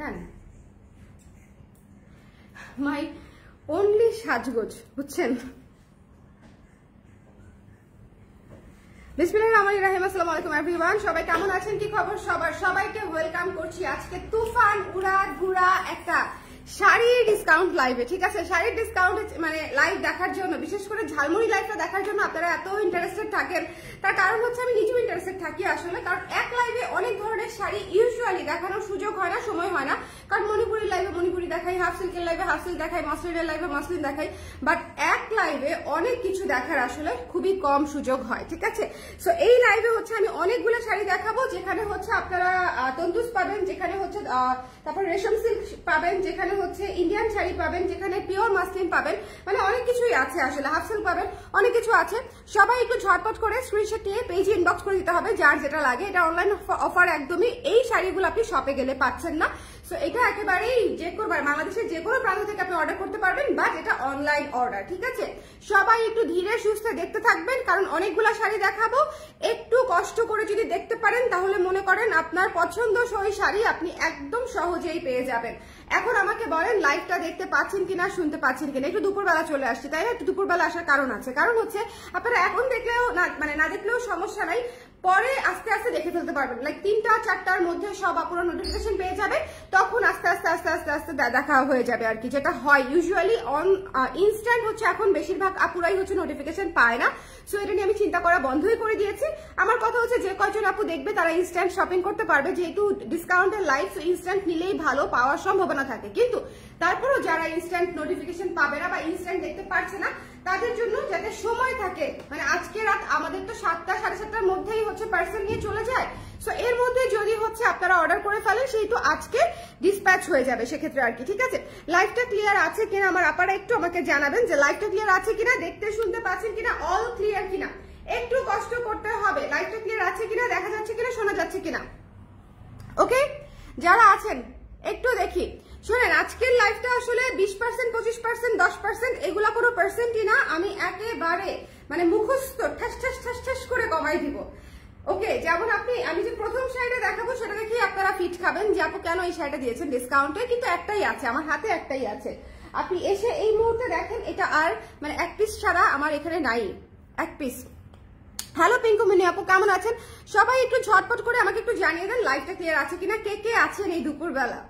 Done. My only সাজগোজ, বুঝছেন? বিসমিল্লাহির রহমানির রহিম। আসসালামু আলাইকুম এভরিওয়ান, সবাই কেমন আছেন, কি খবর সবার? সবাইকে ওয়েলকাম করছি আজকে তুফান উড়া ঘুরা একটা শাড়ির ডিসকাউন্ট লাইভে। ঠিক আছে, শাড়ির ডিসকাউন্ট মানে লাইভ দেখার জন্য, বিশেষ করে ঝালমুড়ি লাইভটা দেখার জন্য আপনারা এত ইন্টারেস্টেড থাকেন, তার কারণ হচ্ছে আমি নিজেও ইন্টারেস্টেড থাকি আসলে। কারণ এক লাইভে অনেক ধরনের শাড়ি ইউজুয়ালি দেখানোর সুযোগ হয় না, সময় হয় না। কারণ মণিপুরি লাইভে মণিপুরি দেখাই, হাফ সিল্কের লাইভে হাফ সিল্ক দেখাই, মসলিনের লাইভে মসলিন দেখাই, বাট এক লাইভে অনেক কিছু দেখার আসলে খুবই কম সুযোগ হয়। ঠিক আছে, সো এই লাইভে হচ্ছে আমি অনেকগুলো শাড়ি দেখাবো, যেখানে হচ্ছে আপনারা তন্দুস পাবেন, যেখানে হচ্ছে তারপর রেশম সিল্ক পাবেন, যেখানে হচ্ছে ইন্ডিয়ান শাড়ি পাবেন, যেখানে পিওর মাসলিন পাবেন, মানে অনেক কিছুই আছে আসলে, হাফ সিল্ক পাবেন, অনেক কিছু আছে। সবাই একটু ঝটপট করে স্ক্রিনশট নিয়ে পেজে ইনবক্স করে দিতে হবে যার যেটা লাগে। এটা অনলাইন অফার, একদমই এই শাড়িগুলো আপনি শপে গেলে পাচ্ছেন না। সো এটা একেবারেই যে কোনো বাংলাদেশের যে কোনো প্রান্ত থেকে আপনি অর্ডার করতে পারবেন, বাট এটা অনলাইন অর্ডার। ঠিক আছে, সবাই একটু ধীরে সুস্থে দেখতে থাকবেন, কারণ অনেকগুলো শাড়ি দেখাবো। একটু কষ্ট করে যদি দেখতে পারেন তাহলে মনে করেন আপনার পছন্দসই শাড়ি আপনি একদম সহজেই পেয়ে যাবেন। এখন আমাকে বলেন লাইভটা দেখতে পাচ্ছেন কিনা, শুনতে পাচ্ছেন কিনা? একটু দুপুরবেলা চলে আসছে, তাই না? একটু দুপুরবেলা আসার কারণ আছে, কারণ হচ্ছে আপনারা এখন দেখলেও মানে না দেখলেও সমস্যা নাই, পরে আস্তে আস্তে দেখে ফেলতে পারবেন। লাইক 3টা 4টার মধ্যে সব আপুরা নোটিফিকেশন পেয়ে যাবে, তখন আস্তে আস্তে আস্তে আস্তে আস্তে দেখা হয়ে যাবে আর কি। যেটা হয় ইউজুয়ালি অন ইনস্ট্যান্ট হচ্ছে এখন বেশিরভাগ আপুরাই হচ্ছে নোটিফিকেশন পায় না। সো এটা নিয়ে আমি চিন্তা করা বন্ধই করে দিয়েছি। আমার কথা হচ্ছে যে কয়জন আপু দেখবে তারা ইনস্ট্যান্ট শপিং করতে পারবে, যেহেতু ডিসকাউন্টের লাইভ, সো ইনস্ট্যান্ট নিলেই ভালো, পাওয়ার সম্ভাবনা থাকে। কিন্তু তারপরেও যারা ইনস্ট্যান্ট নোটিফিকেশন পাবে না বা ইনস্ট্যান্ট দেখতে পারছে না, তাদের জন্য যাতে সময় থাকে, মানে আজকে রাত আমাদের তো 7টা 7:30টার মধ্যেই হচ্ছে পার্সেল নিয়ে চলে যায়। সো এর মধ্যে যদি হচ্ছে আপনারা অর্ডার করে ফেলেন, সেই তো আজকে ডিসপ্যাচ হয়ে যাবে সেক্ষেত্রে আর কি। ঠিক আছে, লাইভটা ক্লিয়ার আছে কিনা আমার আপারা একটু আমাকে জানাবেন যে লাইভটা ক্লিয়ার আছে কিনা, দেখতে শুনতে পাচ্ছেন কিনা, অল ক্লিয়ার কিনা। একটু কষ্ট করতে হবে, লাইভটা ক্লিয়ার আছে কিনা, দেখা যাচ্ছে কিনা, শোনা যাচ্ছে কিনা। ওকে, যারা আছেন একটু দেখি শোনেন। আজকের লাইভটা আসলে 20%, 25%, 10% এগুলা কোনো পার্সেন্টই না, আমি একেবারে মানে মুখস্থ ঠাস ঠাস ঠাস ঠাস করে কমাই দিব। ওকে, যেমন আমি যে প্রথম শাড়িটা দেখাবো সেটা দেখি আপনারা ফিট খাবেন যে আপু কেন এই শাড়িটা দিয়েছেন ডিসকাউন্টে, কিন্তু একটাই আছে আমার হাতে, একটাই আছে। আপনি এসে এই মুহূর্তে দেখেন, এটা আর মানে এক পিস ছাড়া আমার এখানে নাই, এক পিস। হ্যালো পিঙ্কু মিনি আপু, কেমন আছেন? সবাই একটু ঝটপট করে আমাকে একটু জানিয়ে দেন লাইভটা ক্লিয়ার আছে কিনা, কে কে আছেন এই দুপুরবেলা,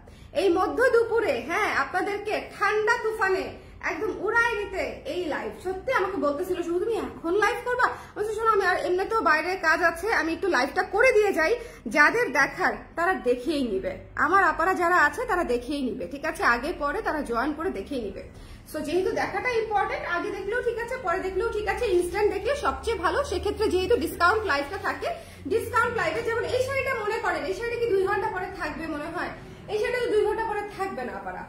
এই মধ্য দুপুরে। হ্যাঁ, আপনাদেরকে ঠান্ডা তুফানে একদম উড়াই নিতে এই লাইভ। সত্যি আমাকে বলতেছিল শুধু তুমি এখন লাইভ করবা, বলছি শোনো আমি আর এমনিতেও বাইরে কাজ আছে, আমি একটু লাইভটা করে দিয়ে যাই, যাদের দেখার তারা দেখেই নিবে, আমার আপারা যারা আছে তারা দেখেই নিবে। ঠিক আছে, আগে পরে তারা জয়েন করে দেখেই নিবে। সো যেহেতু দেখাটা ইম্পর্টেন্ট, আগে দেখলেও ঠিক আছে, পরে দেখলেও ঠিক আছে, ইনস্ট্যান্ট দেখলে সবচেয়ে ভালো। সেক্ষেত্রে যেহেতু ডিসকাউন্ট লাইভটা থাকে, ডিসকাউন্ট লাইভে যেমন এই শাড়িটা মনে করেন, এই শাড়িটা কি 2 ঘন্টা পরে থাকবে মনে হয়, এই শাড়িটা 2 ঘন্টা পরে থাকবে না আপারা।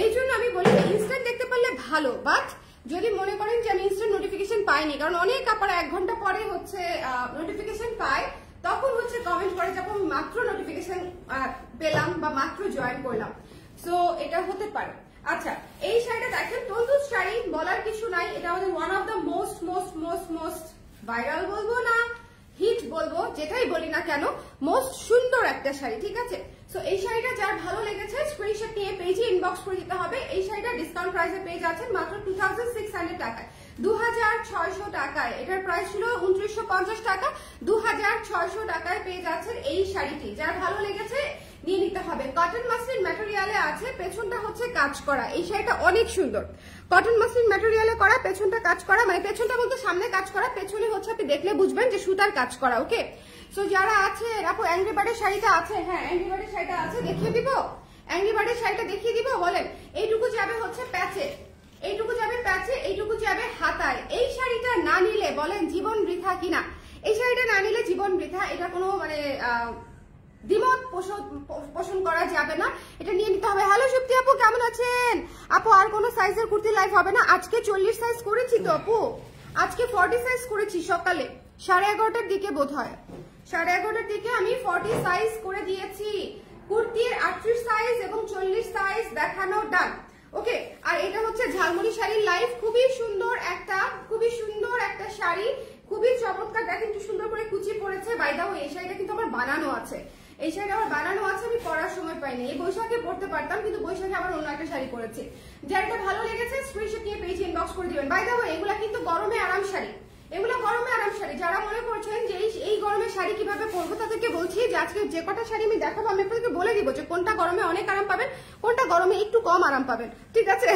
এই জন্য আমি বলি ইনস্ট্যান্ট দেখতে পারলে ভালো, বাট যদি মনে করেন যে আমি ইনস্ট্যান্ট নোটিফিকেশন পাইনি, কারণ অনেক আপারা 1 ঘন্টা পরে হচ্ছে নোটিফিকেশন পায়, তখন হচ্ছে কমেন্ট করে যে আমি মাত্র নোটিফিকেশন পেলাম বা মাত্র জয়েন করলাম। সো এটা হতে পারে। আচ্ছা, এই শাড়িটা দেখেন, তন্দুস শাড়ি, বলার কিছু নাই, এটা আমাদের one of the most most most most viral বলবো না হিট বলবো, যেটাই বলি না কেন, মোস্ট সুন্দর একটা শাড়ি। ঠিক আছে, সো এই শাড়িটা যার ভালো লেগেছে স্ক্রিনশট নিয়ে পেজে ইনবক্স করে দিতে হবে। এই শাড়িটা ডিসকাউন্ট প্রাইসে পেয়ে যাচ্ছেন মাত্র 2600 টাকায়, 2600 টাকায়। এটার প্রাইস ছিল 2950 টাকা, 2600 টাকায় পেয়ে যাচ্ছেন এই শাড়িটি। যার ভালো লেগেছে নিয়ে নিতে হবে। কটন মাসলিন ম্যাটেরিয়ালে আছে, পেছনটা হচ্ছে কাজ করা। এই শাড়িটা অনেক সুন্দর, কটন মাসলিন ম্যাটেরিয়ালে করা, পেছনটা কাজ করা, মানে পেছনটা বলতে সামনে কাজ করা, পেছনে হচ্ছে আপনি দেখলে বুঝবেন যে সুতার কাজ করা। ওকে, সো যারা আছে আপু অ্যাংরি বার্ডের শাড়িটা আছে, হ্যাঁ অ্যাংরি বার্ডের শাড়িটা আছে, দেখিয়ে দিব, অ্যাংরি বার্ডের শাড়িটা দেখিয়ে দিব। বলেন এইটুকু যাবে হচ্ছে প্যাচে, এইটুকু যাবে প্যাচে, এইটুকু যাবে হাতায়। এই শাড়িটা না নিলে বলেন জীবন বৃথা কিনা, এই শাড়িটা না নিলে জীবন বৃথা, এটা কোনো মানে দ্বিমত পোষণ করা যাবে না, এটা নিয়ে নিতে হবে। হ্যালো সুপ্তি আপু, কেমন আছেন? আপু আর কোনো সাইজের কুর্তি লাইভ হবে না? আজকে 40 সাইজ করেছি তো আপু, আজকে 40 সাইজ করেছি সকালে 11:30টার দিকে, বোধ হয় 11:30টার দিকে আমি 40 সাইজ করে দিয়েছি। কুর্তির 38 সাইজ এবং 40 সাইজ দেখানো ডান। ওকে, আর এটা হচ্ছে ঝালমুড়ি শাড়ির লাইভ, খুবই সুন্দর একটা শাড়ি, খুবই চমৎকার। দেখেন কি সুন্দর করে কুচি পড়েছে, বাই দা ওয়ে এই শাড়িটা কিন্তু আমার বানানো আছে, এই শাড়ি আমার বানানো আছে, আমি পরার সময় পাইনি। এই বৈশাখে পরতে পারতাম, কিন্তু বৈশাখে আবার অন্য একটা শাড়ি পরেছি। যার এটা ভালো লেগেছে স্ক্রিনশট নিয়ে পেজে ইনবক্স করে দিবেন। বাই দ্য ওয়ে, এগুলা কিন্তু গরমে আরাম শাড়ি, এগুলো গরমে আরাম শাড়ি। যারা মনে করছেন যে এই গরমে শাড়ি কিভাবে পরবো, তাদেরকে বলছি যে আজকে যে কটা শাড়ি আমি দেখাবো আমি আপনাদেরকে বলে দিব যে কোনটা গরমে অনেক আরাম পাবেন, কোনটা গরমে একটু কম আরাম পাবেন, ঠিক আছে?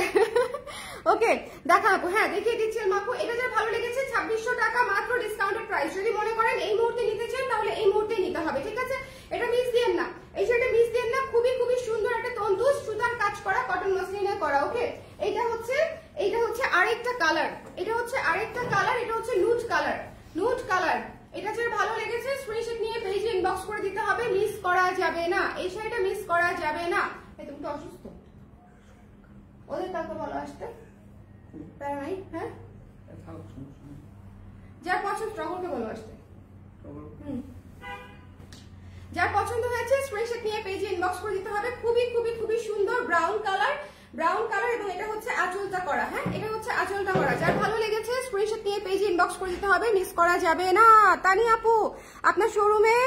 ওকে, দেখাবো। হ্যাঁ, দেখিয়ে দিচ্ছি মাপু। এটা যার ভালো লেগেছে 2600 টাকা মাত্র ডিসকাউন্টেড প্রাইস। যদি মনে করেন এই মুহূর্তে নিতে চান তাহলে এই মুহূর্তেই নিতে হবে, ঠিক আছে? এটা মিস দিয়েন না, এই শাড়িটা মিস দিয়েন না। খুবই খুবই সুন্দর একটা তন্তুজ সুতার কাজ করা, কটন মসলিনে করা। ওকে, এইটা হচ্ছে আরেকটা কালার, এটা হচ্ছে আরেকটা কালার, এটা হচ্ছে নুড কালার, নুড কালার। এটা যার ভালো লেগেছে স্ক্রিনশট নিয়ে পেজে ইনবক্স করে দিতে হবে, মিস করা যাবে না, এই শাড়িটা মিস করা যাবে না। তুমি তো অসুস্থ, ওদের কাউকে বলো আসতে, তাই নাই? হ্যাঁ, যার পছন্দ টগরকে বলো আসতে। যার পছন্দ হয়েছে স্ক্রিনশট নিয়ে পেজে ইনবক্স করে দিতে হবে। খুবই খুবই খুবই সুন্দর ব্রাউন কালার, ব্রাউন কালার, এবং এটা হচ্ছে আঁচলটা করা। হ্যাঁ, এটা হচ্ছে আঁচলটা করা। যার ভালো লেগেছে স্ক্রিনশট নিয়ে পেজে ইনবক্স করে দিতে হবে, মিস করা যাবে না। তানি আপু, আপনার শোরুমে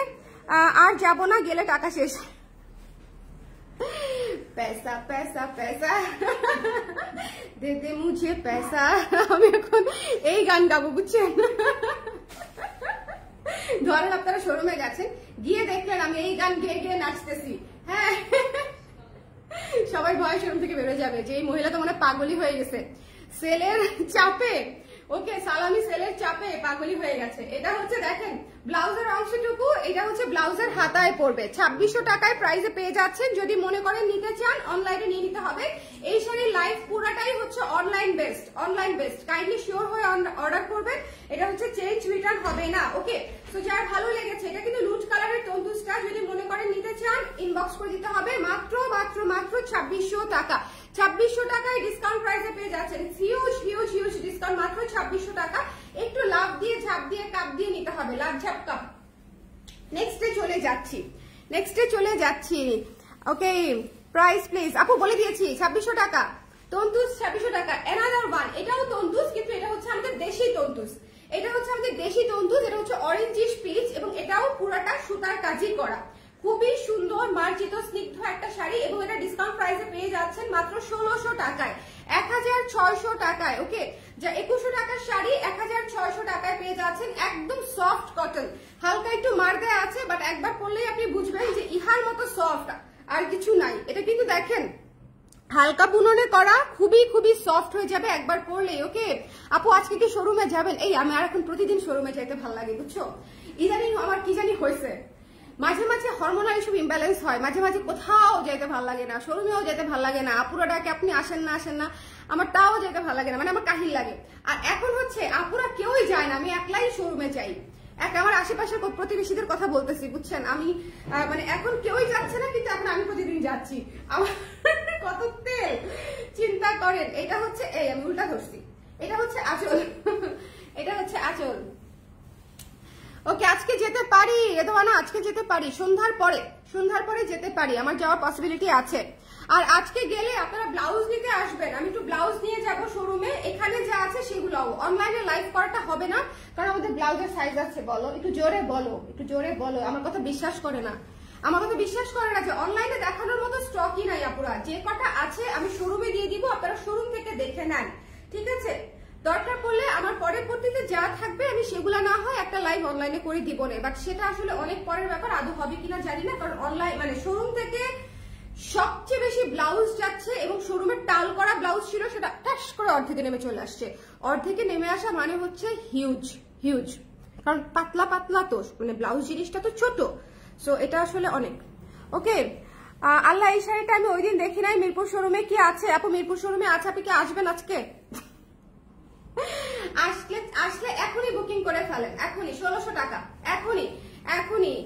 আর যাব না, গেলে টাকা শেষ। पैसा पैसा पैसा दे दे मुझे पैसा। আমি এখন এই গান গাবো, বুঝছেন? ধরেন আপনারা শোরুমে গেছেন, গিয়ে দেখলেন আমি এই গান গেয়ে গিয়ে নাচতেছি, হ্যাঁ, সবাই ভয় শোরুম থেকে বেরো যাবে যে এই মহিলা তো মনে পাগলি হয়ে গেছে সেলের চাপে। ওকে, সালামি সেলের চাপে পাগলি হয়ে গেছে। এটা হচ্ছে দেখেন ব্লাউজের অংশটুকু, এটা হচ্ছে ব্লাউজের হাতায় পড়বে। 2600 টাকায় প্রাইসে পেয়ে যাচ্ছেন। যদি মনে করেন নিতে চান অনলাইনে নিয়ে নিতে হবে। এই শাড়ির লাইভ পুরাটাই হচ্ছে online best, online best. Kindly sure হয়ে অর্ডার করবেন, এটা হচ্ছে চেঞ্জ রিটার্ন হবে না। ওকে, তো যার ভালো লেগেছে, এটা কিন্তু লুজ কালারের তন্তুজটা, যদি মনে করেন নিতে চান ইনবক্স করে দিতে হবে। মাত্র মাত্র মাত্র 2600 টাকা, 2600 টাকায় ডিসকাউন্ট প্রাইসে পেয়ে যাচ্ছেন। হিউজ হিউজ হিউজ ডিসকাউন্ট, মাত্র 2600 টাকা। একটু লাভ দিয়ে ঝাঁপ দিয়ে কাপ দিয়ে নিতে হবে, লাভ ঝাঁপ কাপ। নেক্সটে চলে যাচ্ছি, নেক্সটে চলে যাচ্ছি। ওকে, প্রাইস প্লিজ আপু বলে দিয়েছি 2600 টাকা তন্তুজ, 2600 টাকা। অ্যানাদার ওয়ান, এটাও তন্তুজ, কিন্তু এটা হচ্ছে আমাদের দেশি তন্তুজ, এটা হচ্ছে আমাদের দেশি তন্তুজ। এটা হচ্ছে অরেঞ্জিশ পিচ, এবং এটাও পুরাটা সুতার কাজই করা। খুবই সুন্দর মার্জিত স্নিগ্ধ একটা শাড়ি, এবং এটা ডিসকাউন্ট প্রাইসে পেয়ে যাচ্ছেন মাত্র 1600 টাকায়, 1600 টাকায়। ওকে, যা 2100 টাকার শাড়ি 1600 টাকায় পেয়ে যাচ্ছেন। একদম সফট কটন, হালকা একটু মার্দে আছে, বাট একবার পরলেই আপনি বুঝবেন যে ইহার মতো সফট আর কিছু নাই। এটা কিন্তু দেখেন হালকা বুননে করা, খুবই খুবই সফট হয়ে যাবে একবার পরলেই। ওকে আপু, আজকে কি শোরুমে যাবেন? এই আমি আর এখন প্রতিদিন শোরুমে যাইতে ভালো লাগে, বুঝছো? ইদানিং আমার কি জানি হয়েছে, মাঝে মাঝে হরমোনাল এসব ইমব্যালেন্স হয়, মাঝে মাঝে কোথাও যেতে ভালো লাগে না, শোরুমেও যেতে ভালো লাগে না। আপুরা ডাকে আপনি আসেন না, আমার তাও যেতে ভালো লাগে না, মানে আমার কাহিল লাগে। আর এখন হচ্ছে আপুরা কেউই যায় না, আমি একলাই শোরুমে যাই। আমার আশেপাশের প্রতিবেশীদের কথা বলতেছি, বুঝছেন? আমি মানে এখন কেউই যাচ্ছে না, কিন্তু এখন আমি প্রতিদিন যাচ্ছি। আমার কত তেল চিন্তা করেন। এটা হচ্ছে এই আমি উল্টা ধরছি, এটা হচ্ছে আঁচল, এটা হচ্ছে আঁচল। ওকে, আজকে যেতে পারি এদোয়ানা, আজকে যেতে পারি, সন্ধ্যার পরে যেতে পারি, আমার যাওয়ার পসিবিলিটি আছে। আর আজকে গেলে আপনারা ব্লাউজ নিতে আসবেন, আমি একটু ব্লাউজ নিয়ে যাবো শোরুমে। এখানে যা আছে সেগুলোও অনলাইনে লাইভ করাটা হবে না, কারণ আমাদের ব্লাউজের সাইজ আছে। বলো একটু জোরে বলো, একটু জোরে বলো। আমার কথা বিশ্বাস করে না, আমার কথা বিশ্বাস করে না যে অনলাইনে দেখানোর মতো স্টকই নাই আপুরা। যে কটা আছে আমি শোরুমে দিয়ে দিব, আপনারা শোরুম থেকে দেখে নেন, ঠিক আছে? দরকার পড়লে আমার পরবর্তীতে যা থাকবে আমি সেগুলা না হয় একটা লাইভ অনলাইনে করে দিব না, বাট সেটা আসলে অনেক পরের ব্যাপার, আদৌ হবে কিনা জানি না। কারণ অনলাইন মানে শোরুম থেকে সবচেয়ে বেশি ব্লাউজ যাচ্ছে, এবং শোরুমের টাল করা ব্লাউজ ছিল সেটা টাস করে অর্ধেকে নেমে চলে আসছে। অর্ধেকে নেমে আসা মানে হচ্ছে হিউজ হিউজ, কারণ পাতলা পাতলা তো মানে ব্লাউজ জিনিসটা তো ছোট, সো এটা আসলে অনেক। ওকে, আল্লাহ, এই শাড়িটা আমি ওই দিন দেখি নাই। মিরপুর শোরুমে কি আছে আপু? মিরপুর শোরুমে আছে, আপনি কি আসবেন আজকে? আসলে এখনই বুকিং করে ফেলেন, এখনই 1600 টাকা, এখনই।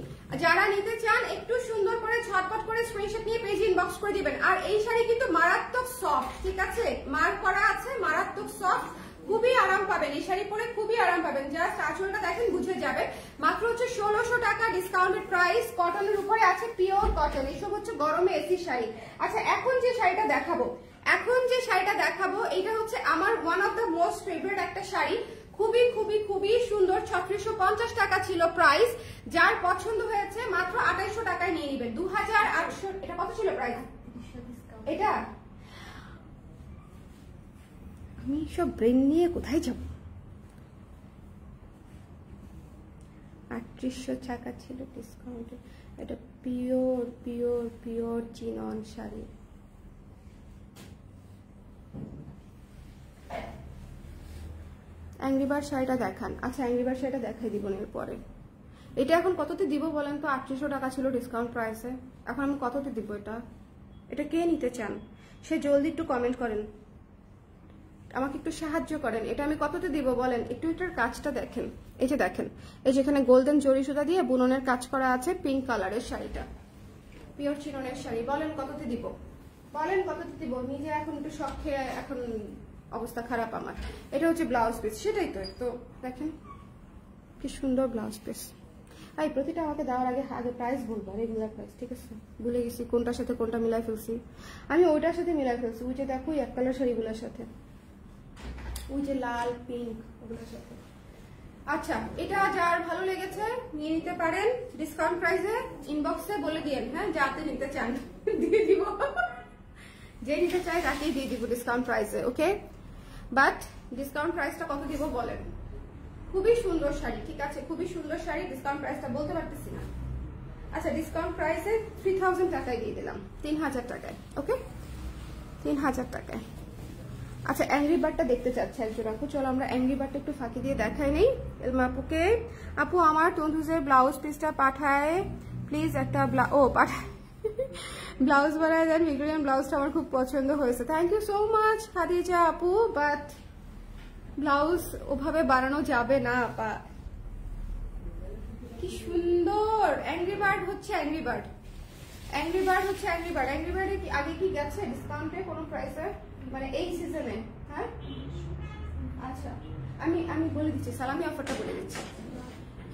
যারা নিতে চান একটু সুন্দর করে ঝটপট করে স্ক্রিনশট নিয়ে পেজ ইনবক্স করে দিবেন। আর এই শাড়ি কিন্তু মারাত্মক সফট, ঠিক আছে? মার্ক করা আছে, মারাত্মক সফট, খুবই আরাম পাবেন এই শাড়ি পরে, খুবই আরাম পাবেন। জাস্ট আঁচলটা দেখেন বুঝে যাবে। মাত্র হচ্ছে 1600 টাকা ডিসকাউন্টেড প্রাইস। কটনের উপরে আছে পিওর কটন, এইসব হচ্ছে গরমে এসি শাড়ি। আচ্ছা, এখন যে শাড়িটা দেখাবো, এটা হচ্ছে আমার one of the most favourite একটা শাড়ি। খুবই খুবই খুবই সুন্দর। 3650 টাকা ছিল প্রাইস। যার পছন্দ হয়েছে মাত্র 2800 টাকায় নিয়ে নেবেন। 2800। এটা কত ছিল প্রাইস? এটা আমি সব ব্রেন নিয়ে কোথায় যাব? 3800 টাকা ছিল ডিসকাউন্টে। এটা pure pure pure chinon sari. অ্যাংরিবার শাড়িটা দেখান। আচ্ছা অ্যাংরিবার শাড়িটা দেখাই দিব এর পরে। এটা এখন কততে দিব বলেন তো? 3800 টাকা ছিল ডিসকাউন্ট প্রাইসে, এখন আমি কততে দিব এটা? এটা কে নিতে চান সে জলদি একটু কমেন্ট করেন, আমাকে একটু সাহায্য করেন। এটা আমি কততে দিব বলেন? একটু এটার কাজটা দেখেন। এই যে দেখেন, এই যেখানে গোল্ডেন জরি সুতা দিয়ে বুননের কাজ করা আছে, পিঙ্ক কালারের শাড়িটা পিওর চিননের শাড়ি। বলেন কততে দিব? বলেন কততে দিব? নিজে এখন একটু শখ খেয়ে এখন অবস্থা খারাপ আমার। এটা হচ্ছে ব্লাউজ পিস, সেটাই তো। তো দেখেন কি সুন্দর ব্লাউজ পিস। এই প্রতিটা আমাকে দেওয়ার আগে প্রাইস বলবো, রেগুলার প্রাইস, ঠিক আছে? ভুলে গেছি কোনটার সাথে কোনটা মিলাই ফেলছি। আমি ওইটার সাথে মিলাই ফেলছি, ওই যে দেখো এক কালার শাড়িগুলোর সাথে, ওই যে লাল পিঙ্ক ওগুলোর সাথে। আচ্ছা এটা যার ভালো লেগেছে নিয়ে নিতে পারেন ডিসকাউন্ট প্রাইসে। ইনবক্সে বলে দিয়েন, হ্যাঁ যাতে নিতে চান দিয়ে দিব, যে নিতে চাই তাকেই দিয়ে দিব ডিসকাউন্ট প্রাইসে, ওকে? বাট ডিসকাউন্ট প্রাইসটা কত দিব বলেন? খুবই সুন্দর শাড়ি, ঠিক আছে? খুবই সুন্দর শাড়ি, ডিসকাউন্ট প্রাইসটা বলতে পারতেছি না। আচ্ছা ডিসকাউন্ট প্রাইসে 3000 টাকায় দিয়ে দিলাম, 3000 টাকায়, ওকে? 3000 টাকায়। আচ্ছা অ্যাংরি বার্ডটা দেখতে চাচ্ছে একজন আপু, চলো আমরা অ্যাংরি বার্ডটা একটু ফাঁকি দিয়ে দেখাই নেই আপুকে। আপু আমার তন্দুজের ব্লাউজ পিসটা পাঠায় প্লিজ, একটা পাঠায় ব্লাউজ বানায় দেন, ভিক্টোরিয়ান ব্লাউজটা আমার খুব পছন্দ হয়েছে। Thank you so much Khadija আপু, বাট ব্লাউজ ওভাবে বানানো যাবে না আপা। কি সুন্দর অ্যাংরি বার্ড হচ্ছে, অ্যাংরি বার্ড, অ্যাংরি বার্ড হচ্ছে অ্যাংরি বার্ড। অ্যাংরি বার্ডে কি আগে কি গেছে ডিসকাউন্টে কোনো প্রাইসে, মানে এই সিজনে? হ্যাঁ আচ্ছা আমি বলে দিচ্ছি, সালামি অফারটা বলে দিচ্ছি।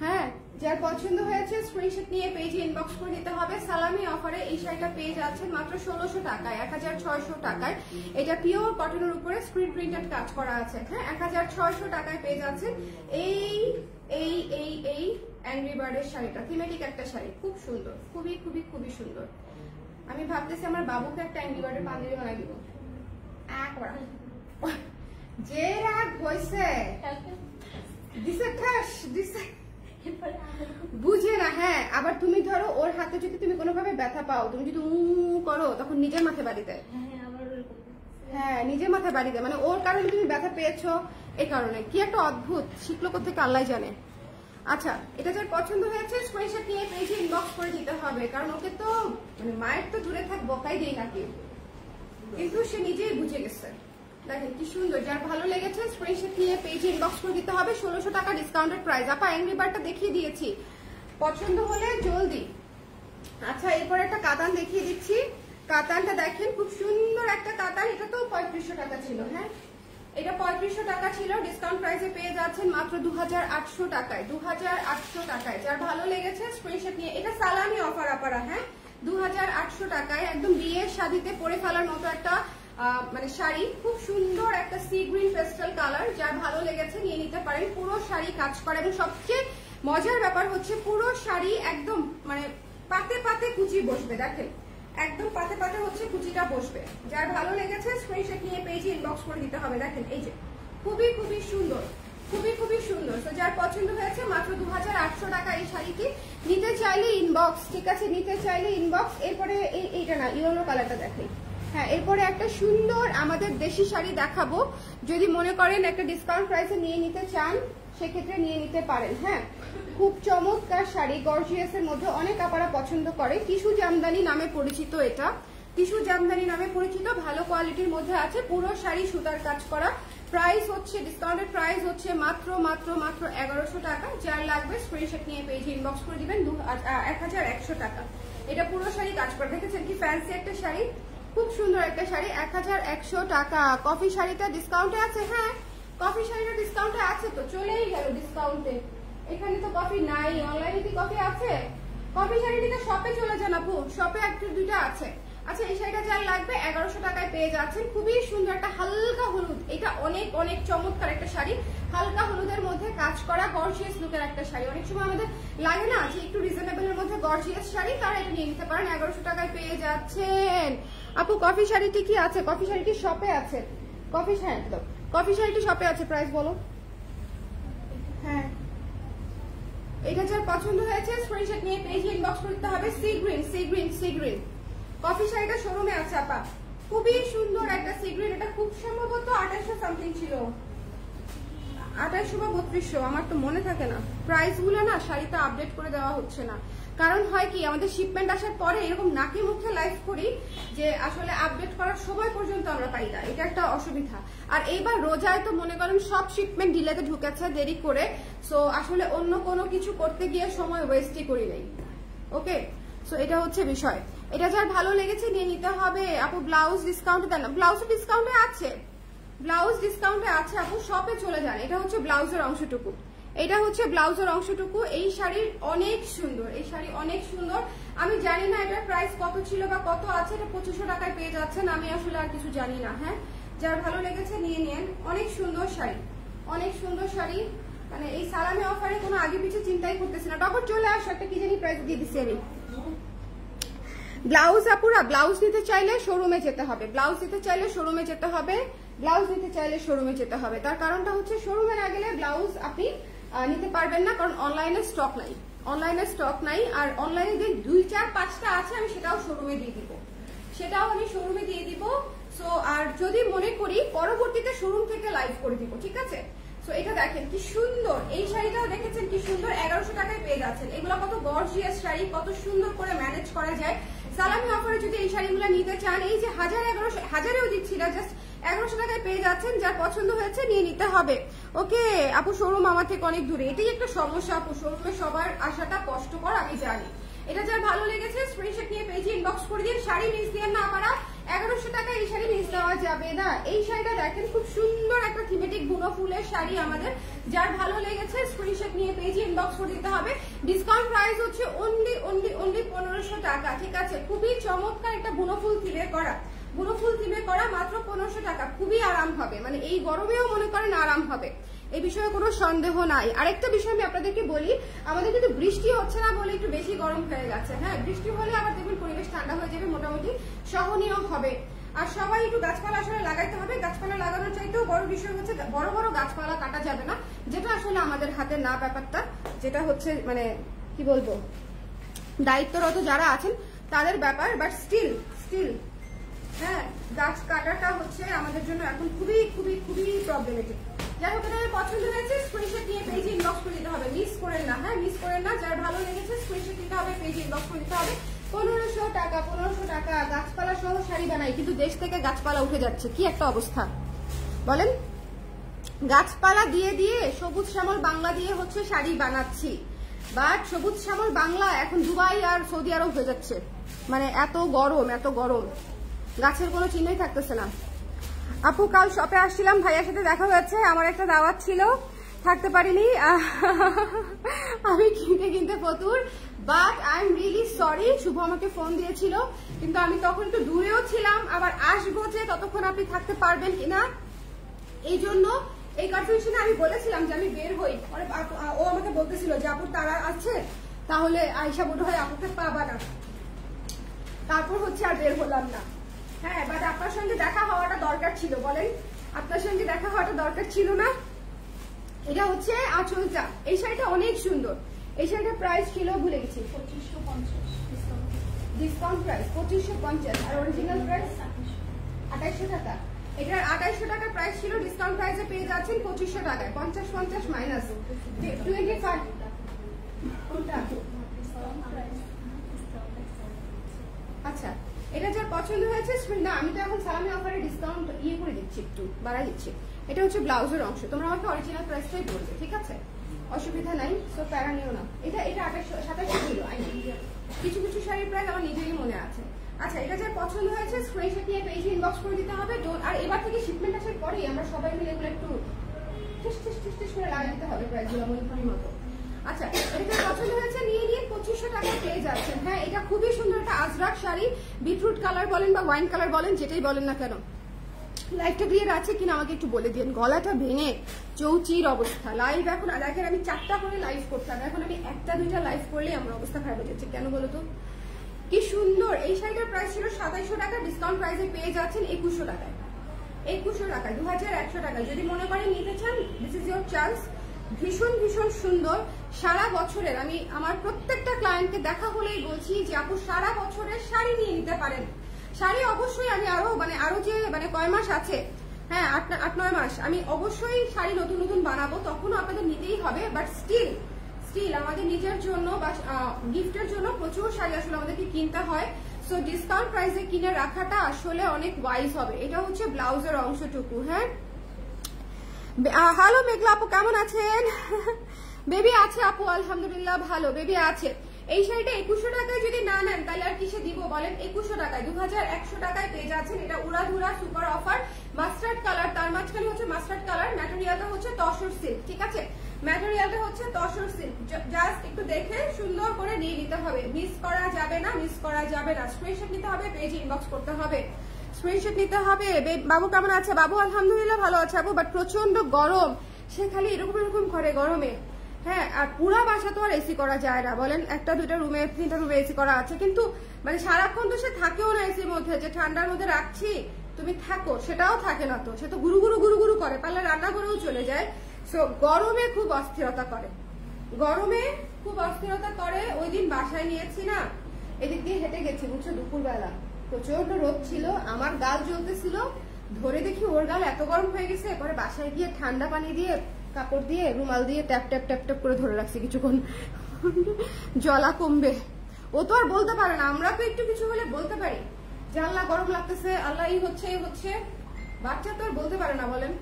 হ্যাঁ যার পছন্দ হয়েছে স্ক্রিনশট নিয়ে পেজে ইনবক্স করে দিতে হবে। সালামি অফারে এই শাড়িটা পেয়ে যাচ্ছেন মাত্র 1600 টাকায়, 1600 টাকায়। এটা পিওর কটনের উপরে স্ক্রিন প্রিন্টেড কাজ করা আছে। হ্যাঁ 1600 টাকায় পেয়ে যাচ্ছেন এই এই এই এই অ্যাংরি বার্ডের শাড়িটা। থিমেটিক একটা শাড়ি, খুব সুন্দর, খুবই খুবই খুবই সুন্দর। আমি ভাবতেছি আমার বাবুকে একটা অ্যাংরি বার্ডের পাঞ্জাবি বানাই দিব। যে রাগ হয়েছে দিছে ঠাস দিছে বুঝে না। হ্যাঁ আবার তুমি ধরো ওর হাতে যদি তুমি কোনোভাবে ব্যথা পাও, তুমি যদি করো তখন নিজের মাথায় বাড়ি দেয়। হ্যাঁ নিজের মাথায় বাড়ি দেয়, মানে ওর কারণে তুমি ব্যথা পেয়েছো, এই কারণে। কি একটা অদ্ভুত, শিখলো কোথেকে আল্লাহ জানে। আচ্ছা এটা যার পছন্দ হয়েছে স্ক্রিনশট নিয়ে পেজে ইনবক্স করে দিতে হবে, কারণ ওকে তো মানে মায়ের তো দূরে থাক বকাই দেই না কেউ, কিন্তু সে নিজেই বুঝে গেছে। দেখেন কি সুন্দর, যার ভালো লেগেছে স্ক্রিনশট নিয়ে পেজে ইনবক্স করে দিতে হবে। 1600 টাকা ডিসকাউন্টেড প্রাইস। আপা অ্যাংরি বার্ডটা দেখিয়ে দিয়েছি, পছন্দ হলে জলদি। আচ্ছা এরপর একটা কাতান দেখিয়ে দিচ্ছি। কাতানটা দেখেন খুব সুন্দর একটা কাতান। এটা তো 3500 টাকা ছিল। হ্যাঁ এটা 3500 টাকা ছিল, ডিসকাউন্ট প্রাইসে পেয়ে যাচ্ছেন মাত্র 2800 টাকায়। 2800 টাকায় যার ভালো লেগেছে স্ক্রিনশট নিয়ে। এটা সালামি অফার আপারা। হ্যাঁ 2800 টাকায় একদম বিয়ের শাদিতে পরে ফেলার মতো একটা মানে শাড়ি, খুব সুন্দর একটা সি গ্রিন পেস্টাল কালার। যার ভালো লেগেছে নিয়ে নিতে পারেন। পুরো শাড়ি কাজ করা, এবং সবচেয়ে মজার ব্যাপার হচ্ছে পুরো শাড়ি একদম মানে পাতে পাতে কুচি বসবে। দেখেন একদম পাতে পাতে হচ্ছে কুচিটা বসবে। যার ভালো লেগেছে স্ক্রিনশট নিয়ে পেজে ইনবক্স করে দিতে হবে। দেখেন এই যে খুবই খুবই সুন্দর, খুবই খুবই সুন্দর। তো যার পছন্দ হয়েছে মাত্র 2800 টাকা এই শাড়িটি। নিতে চাইলে ইনবক্স, ঠিক আছে? নিতে চাইলে ইনবক্স। এরপরে এইটা না, ইয়েলো কালারটা দেখাই। হ্যাঁ এরপরে একটা সুন্দর আমাদের দেশি শাড়ি দেখাবো। যদি মনে করেন একটা ডিসকাউন্ট প্রাইসে নিয়ে নিতে চান সেক্ষেত্রে নিয়ে নিতে পারেন। হ্যাঁ খুব চমৎকার শাড়ি, গর্জিয়াস এর মধ্যে অনেক আপনারা পছন্দ করে। টিস্যু জামদানি নামে পরিচিত, এটা টিস্যু জামদানি নামে পরিচিত, ভালো কোয়ালিটির মধ্যে আছে। পুরো শাড়ি সুতার কাজ করা। প্রাইস হচ্ছে ডিসকাউন্টেড প্রাইস হচ্ছে মাত্র মাত্র মাত্র 1100 টাকা। যার লাগবে স্ক্রিনশট নিয়ে পেজে ইনবক্স করে দিবেন। 1100 টাকা। এটা পুরো শাড়ি কাজ করা। দেখেছেন কি ফ্যান্সি একটা শাড়ি, খুব সুন্দর একটা শাড়ি। 1100 টাকা। কফি শাড়িটা ডিসকাউন্টে আছে। হ্যাঁ কফি শাড়িটা ডিসকাউন্টে আছে, তো চলেই গেল ডিসকাউন্টে। এখানে তো কফি নাই, অনলাইনে কি কফি আছে? কফি শাড়িটা শপে চলে যান আপু, শপে একটা দুইটা আছে। আচ্ছা এই শাড়িটা যার লাগবে 1100 টাকায় পেয়ে যাচ্ছেন। খুবই সুন্দর একটা হালকা হলুদ, এটা অনেক অনেক চমৎকার একটা শাড়ি। হালকা হলুদের মধ্যে কাজ করা গর্জিয়াস লুকের একটা শাড়ি। অনেক সময় আমাদের লাগে না যে একটু রিজনেবলের মধ্যে গর্জিয়াস শাড়ি, তারা এটা নিয়ে নিতে পারেন। 1100 টাকায় পেয়ে যাচ্ছেন। আপু কফি শাড়িটি কি আছে? কফি শাড়িটি শপে আছে। কফি শাড়িটি শপে আছে। প্রাইস বলো। হ্যাঁ এটা যার পছন্দ হয়েছে স্ক্রিনশট নিয়ে পেজে ইনবক্স করতে হবে। সি গ্রিন কফি শাড়িটা শোরুমে আছে আপা। খুবই সুন্দর একটা সি গ্রিন। এটা খুব সম্ভবত 2800 সামথিং ছিল, 2800 বা 3200, আমার তো মনে থাকে না। প্রাইস গুলো না শাড়িটা আপডেট করে দেওয়া হচ্ছে না, কারণ হয় কি আমাদের শিপমেন্ট আসার পরে এরকম নাকি মুখে লাইভ করি যে আসলে আপডেট করার সময় পর্যন্ত আমরা পাই না, এটা একটা অসুবিধা। আর এইবার রোজায় তো মনে করেন সব শিপমেন্ট ডিলেতে ঢুকেছে দেরি করে, সো আসলে অন্য কোনো কিছু করতে গিয়ে সময় ওয়েস্টই করি নাই। ওকে, সো এটা হচ্ছে বিষয়। এটা যার ভালো লেগেছে নিয়ে নিতে হবে। আপু ব্লাউজ ডিসকাউন্টে দেন না? ব্লাউজ ডিসকাউন্টে আছে, ব্লাউজ ডিসকাউন্টে আছে আপু, শপে চলে যান। এটা হচ্ছে ব্লাউজের অংশটুকু, এটা হচ্ছে ব্লাউজের অংশটুকু। এই শাড়ির অনেক সুন্দর, এই শাড়ি অনেক সুন্দর। আমি জানি না এটার প্রাইস কত ছিল বা কত আছে, এটা 2500 টাকায় পেয়ে যাচ্ছেন। আমি আসলে আর কিছু জানি না। হ্যাঁ যার ভালো লেগেছে নিয়ে নেন। অনেক সুন্দর শাড়ি, অনেক সুন্দর শাড়ি। মানে এই সালামি অফারে কোনো আগে পিছু চিন্তাই করতেছি না। তখন চলে আসো, একটা কি জানি প্রাইস দিয়ে দিচ্ছি আমি। ব্লাউজ আপুরা ব্লাউজ নিতে চাইলে শোরুমে যেতে হবে, ব্লাউজ নিতে চাইলে শোরুমে যেতে হবে, ব্লাউজ নিতে চাইলে শোরুমে যেতে হবে। তার কারণটা হচ্ছে শোরুমে না গেলে ব্লাউজ আপনি নিতে পারবেন না, কারণ অনলাইনে স্টক নাই, অনলাইনে স্টক নাই। আর অনলাইনে যে 2-4-5টা আছে আমি সেটাও শোরুমে দিয়ে দিব, সেটাও আমি শোরুমে দিয়ে দিব। সো আর যদি মনে করি পরবর্তীতে শোরুম থেকে লাইভ করে দিব, ঠিক আছে। সো এটা দেখেন কি সুন্দর, এই শাড়িটাও দেখেছেন কি সুন্দর, 1100 টাকায় পেয়ে যাচ্ছেন। এগুলো কত গর্জিয়াস শাড়ি, কত সুন্দর করে ম্যানেজ করা যায়। সালামি অফারে যদি এই শাড়িগুলো নিতে চান, এই যে 1000-1100 দিচ্ছি না, জাস্ট 1100 টাকায় পেয়ে যাচ্ছেন। যার পছন্দ হয়েছে নিয়ে নিতে হবে। ওকে আপু শোরুম আমার থেকে অনেক দূরে, এটাই একটা সমস্যা আপু, শোরুমে সবার আসাটা কষ্টকর আমি জানি। এটা যার ভালো লেগেছে স্ক্রিনশট নিয়ে পেজে ইনবক্স করে দিন। শাড়ি মিস দিয়েন না আপনারা, 1100 টাকায় এই শাড়ি মিস দেওয়া যাবে না। এই শাড়িটা দেখেন খুব সুন্দর একটা থিমেটিক বুনো ফুলের শাড়ি আমাদের। যার ভালো লেগেছে স্ক্রিনশট নিয়ে পেজে ইনবক্স করে দিতে হবে। ডিসকাউন্ট প্রাইস হচ্ছে অনলি 1500 টাকা, ঠিক আছে। খুবই চমৎকার একটা বুনো ফুল থিমে করা, বুনো ফুল থিমে করা, মাত্র 1500 টাকা। খুবই আরাম হবে, মানে এই গরমেও মনে করেন আরাম হবে, এই বিষয়ে কোনো সন্দেহ নাই। আরেকটা বিষয় আমি আপনাদেরকে বলি, আমাদের কিন্তু বৃষ্টি হচ্ছে না বলে একটু বেশি গরম হয়ে গেছে। হ্যাঁ বৃষ্টি হলে আবার দেখবেন পরিবেশ ঠান্ডা হয়ে যাবে, মোটামুটি সহনীয় হবে। আর সবাই একটু গাছপালা আসলে লাগাইতে হবে। গাছপালা লাগানোর চাইতেও বড় বিষয় হচ্ছে বড় বড় গাছপালা কাটা যাবে না, যেটা আসলে আমাদের হাতে না ব্যাপারটা, যেটা হচ্ছে মানে কি বলবো দায়িত্বরত যারা আছেন তাদের ব্যাপার। বাট স্টিল হ্যাঁ গাছ কাটাটা হচ্ছে আমাদের জন্য এখন খুবই খুবই খুবই প্রবলেমেটিক। যাই হোক এটার পছন্দ হয়েছে স্ক্রিনশট নিয়ে পেজে ইনবক্স করে দিতে হবে, মিস করেন না। হ্যাঁ মিস করেন না, যার ভালো লেগেছে স্ক্রিনশট দিতে হবে, পেজে ইনবক্স করে দিতে হবে। 1500 টাকা, 1500 টাকা। গাছপালা সহ শাড়ি বানাই, কিন্তু দেশ থেকে গাছপালা উঠে যাচ্ছে, কি একটা অবস্থা বলেন। গাছপালা দিয়ে দিয়ে সবুজ শ্যামল বাংলা দিয়ে হচ্ছে শাড়ি বানাচ্ছি, বাট সবুজ শ্যামল বাংলা এখন দুবাই আর সৌদি আরব হয়ে যাচ্ছে। মানে এত গরম, এত গরম, গাছের কোনো চিহ্নই থাকতেছে না। আপু কাল শপে আসছিলাম, ভাইয়ার সাথে দেখা হয়েছে, আমার একটা দাওয়াত ছিল, থাকতে পারিনি। আমি কিনতে প্রচুর, but I am really sorry. Shubho আমাকে ফোন দিয়েছিল, কিন্তু আমি তখন একটু দূরেও ছিলাম, আবার আসবো যে ততক্ষণ আপনি থাকতে পারবেন কিনা, এই জন্য এই কনফিউশনে আমি বলেছিলাম যে আমি বের হই। ও আমাকে বলতেছিল যে আপুর তারা আছে, তাহলে আয়শা বোধ হয় আপুকে পাবা না। তারপর হচ্ছে আর বের হলাম না। হ্যাঁ বাট আপনার সঙ্গে দেখা হওয়াটা দরকার ছিল, বলেন আপনার সঙ্গে দেখা হওয়াটা দরকার ছিল না। এটা হচ্ছে আঁচলটা, এই শাড়িটা অনেক সুন্দর। এই শাড়িটার প্রাইস ছিল ভুলে গেছি, 2550 ডিসকাউন্ট প্রাইস 2550, আর অরিজিনাল প্রাইস 2800 টাকা। এটার 2800 টাকার প্রাইস ছিল, ডিসকাউন্ট প্রাইসে পেয়ে যাচ্ছেন 2500 টাকায়। 50 মাইনাস 25। কোনটা? আচ্ছা এটা যার পছন্দ হয়েছে না, আমি তো এখন সালামি অফারে ডিসকাউন্ট ইয়ে করে দিচ্ছি, একটু বাড়াই দিচ্ছি। এটা হচ্ছে ব্লাউজের অংশ, তোমরা আমাকে অরিজিনাল প্রাইসটাই বলবে, ঠিক আছে, অসুবিধা নাই। সো প্যারা নিও না। এটা 2700 ছিল, কিছু কিছু শাড়ির প্রাইস আমার নিজেরই মনে আছে। আচ্ছা এটা যার পছন্দ হয়েছে স্ক্রিনশট নিয়ে পেজে ইনবক্স করে দিতে হবে। আর এবার থেকে শিপমেন্ট আসার পরেই আমরা সবাই মিলে এগুলো একটু টিস করে লাগিয়ে দিতে হবে প্রাইসগুলো মনিটরের মতো। আচ্ছা এটা পছন্দ হয়েছে নিয়ে 2500 টাকা পেয়ে যাচ্ছেন। হ্যাঁ এটা খুবই সুন্দর একটা আজরা আজরাক শাড়ি, বিটরুট কালার বলেন বা ওয়াইন কালার বলেন, যেটাই বলেন না কেন। লাইভটা ক্লিয়ার আছে কিনা আমাকে একটু বলে দিন। গলাটা ভেঙে চৌচির অবস্থা। লাইভ এখন দেখেন আমি 4টা করে লাইভ করতাম, এখন আমি 1টা 2টা লাইভ করলেই আমার অবস্থা খারাপ হয়ে যাচ্ছে। কেন বলো তো? কি সুন্দর এই শাড়িটার প্রাইস ছিল 2700 টাকা, ডিসকাউন্ট প্রাইসে পেয়ে যাচ্ছেন 2100 টাকায়। 2100 টাকায়, 2100 টাকায়। যদি মনে করেন নিতে চান, দিস ইজ ইয়োর চান্স। ভীষণ ভীষণ সুন্দর। সারা বছরের আমি আমার প্রত্যেকটা ক্লায়েন্টকে দেখা হলেই বলছি যে আপু সারা বছরের শাড়ি নিয়ে নিতে পারেন। শাড়ি অবশ্যই আমি আরো যে কয় মাস আছে, হ্যাঁ 8-9 মাস, আমি অবশ্যই শাড়ি নতুন নতুন বানাবো, তখনও আপনাদের নিতেই হবে। বাট স্টিল আমাদের নিজের জন্য বা গিফটের জন্য প্রচুর শাড়ি আসলে আমাদেরকে কিনতে হয়। সো ডিসকাউন্ট প্রাইসে কিনে রাখাটা আসলে অনেক ওয়াইজ হবে। এটা হচ্ছে ব্লাউজের অংশটুকু। হ্যাঁ, হ্যালো মেঘলা আপু, কেমন আছেন? বেবি আছে আপু, আলহামদুলিল্লাহ ভালো, বেবি আছে। এই শাড়িটা 2100 টাকায় যদি না নেন তাহলে আর কিসে দিব বলেন? 2100 টাকায়, 2100 টাকায় পেয়ে যাচ্ছেন। এটা উড়াধুরা সুপার অফার, মাস্টার্ড কালার, তার মাঝখানে হচ্ছে মাস্টার্ড কালার। ম্যাটেরিয়ালটা হচ্ছে তসর সিল্ক, ঠিক আছে? ম্যাটেরিয়ালটা হচ্ছে তসর সিল্ক। জাস্ট একটু দেখে সুন্দর করে নিয়ে নিতে হবে, মিস করা যাবে না, মিস করা যাবে না। স্ক্রিনশট নিতে হবে, পেজ ইনবক্স করতে হবে, স্ক্রিনশট নিতে হবে। বাবু কেমন আছে? বাবু আলহামদুলিল্লাহ ভালো আছে আপু, বাট প্রচন্ড গরম, সে খালি এরকম করে গরমে। হ্যাঁ, আর পুরা বাসা তো আর এসি করা যায় না বলেন। 1টা 2টা রুমে 3টা রুমে এসি করা আছে, কিন্তু সারাক্ষণ তো সে থাকেও না এসির মধ্যে, যে ঠান্ডার মধ্যে রাখছি তুমি থাকো, সেটাও থাকে না। তো সে তো গুরু গুরু করে, পারলে রান্না করেও চলে যায়। সো গরমে খুব অস্থিরতা করে, ওই দিন বাসায় নিয়েছি না, এদিক দিয়ে হেঁটে গেছি বুঝছো, দুপুরবেলা প্রচন্ড রোদ ছিল, আমার গাল জ্বলতেছিল, ধরে দেখি ওর গাল এত গরম হয়ে গেছে। পরে বাসায় গিয়ে ঠান্ডা পানি দিয়ে, কাপড় দিয়ে, রুমাল দিয়ে ট্যাপ ট্যাপ ট্যাপ ট্যাপ করে ধরে রাখছি কিছুক্ষণ, জলা কমবে। ও তো আর বলতে পারে না, আমরা তো একটু কিছু হলে বলতে পারি যে আল্লাহ গরম লাগতেছে, আল্লাহ এই হচ্ছে। বাচ্চা তো আর বলতে পারে না বলেন,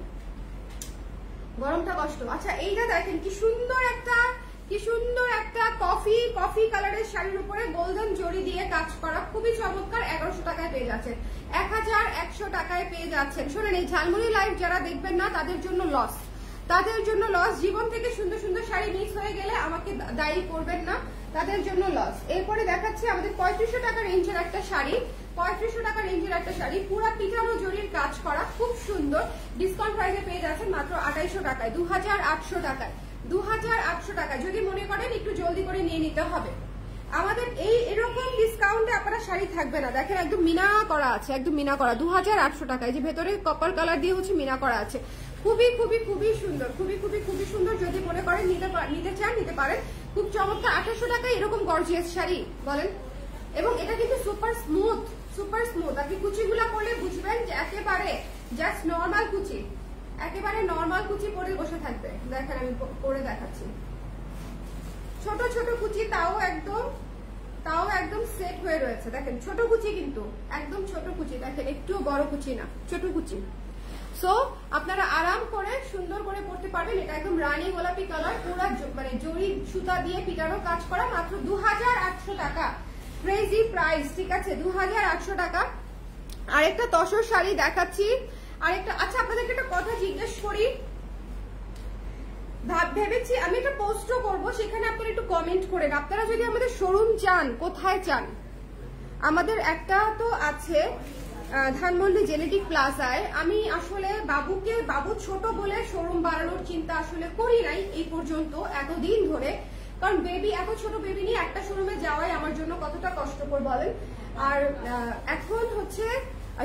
গরমটা কষ্ট। আচ্ছা এইটা দেখেন কি সুন্দর একটা কফি কালারের শাড়ির উপরে গোল্ডেন জরি দিয়ে কাজ করা, খুবই চমৎকার। 1100 টাকায় পেয়ে যাচ্ছেন, 1100 টাকায় পেয়ে যাচ্ছেন। শোনেন, এই ঝালমুড়ি লাইভ যারা দেখবেন না তাদের জন্য লস, জীবন থেকে সুন্দর সুন্দর শাড়ি মিস হয়ে গেলে আমাকে দায়ী করবেন না, তাদের জন্য লস। এরপরে দেখাচ্ছি আমাদের 3500 টাকা রেঞ্জের একটা শাড়ি, 3500 টাকা রেঞ্জের একটা শাড়ি, পুরা পিটানো জরির কাজ করা, খুব সুন্দর। ডিসকাউন্ট প্রাইসে পেয়ে যাচ্ছেন মাত্র 2800 টাকায়, 2800 টাকায়, 2800 টাকায়। যদি মনে করেন একটু জলদি করে নিয়ে নিতে হবে। আমাদের এরকম ডিসকাউন্টে আপনারা শাড়ি থাকবে না। দেখেন একদম মিনা করা আছে, একদম মিনা করা, 2800 টাকায়। যে ভেতরে কপার কালার দিয়ে হচ্ছে মিনা করা আছে, খুবই সুন্দর, খুবই সুন্দর। যদি মনে করেন নিতে চান নিতে পারেন, খুব চমৎকার। 2800 টাকায় এরকম গর্জিয়াস শাড়ি বলেন। এবং এটা কিন্তু সুপার স্মুথ। আপনি কুচিগুলা পরলে বুঝবেন যে একেবারে জাস্ট নর্মাল কুচি, একেবারে নর্মাল কুচি পরে বসে থাকবে। দেখেন আমি পরে দেখাচ্ছি, ছোট ছোট কুচি, তাও একদম সেট হয়ে রয়েছে। দেখেন ছোট কুচি, কিন্তু একদম ছোট কুচি, দেখেন একটু বড় কুচি না, ছোট কুচি। সো আপনারা আরাম করে সুন্দর করে পড়তে পারবেন। এটা একদম রানী গোলাপি কালার, পুরো জরি সুতা দিয়ে পিটানো কাজ করা, মাত্র 2800 টাকা। ক্রেজি প্রাইস, ঠিক আছে, 2800 টাকা। আরেকটা তসর শাড়ি দেখাচ্ছি, আরেকটা। আচ্ছা আপনাদেরকে একটা কথা জিজ্ঞেস করি, ভেবেছি আমি একটা পোস্টও করবো, সেখানে আপনারা একটু কমেন্ট করেন। আপনারা যদি আমাদের শোরুম চান, কোথায় চান? আমাদের একটা তো আছে ধানমন্ডি জেনেটিক প্লাজায়। আমি আসলে বাবু ছোট বলে শোরুম বাড়ানোর চিন্তা আসলে করি নাই এই পর্যন্ত, এতদিন ধরে। কারণ বেবি, এত ছোট বেবি নিয়ে একটা শোরুমে যাওয়াই আমার জন্য কতটা কষ্টকর বলেন। আর এখন হচ্ছে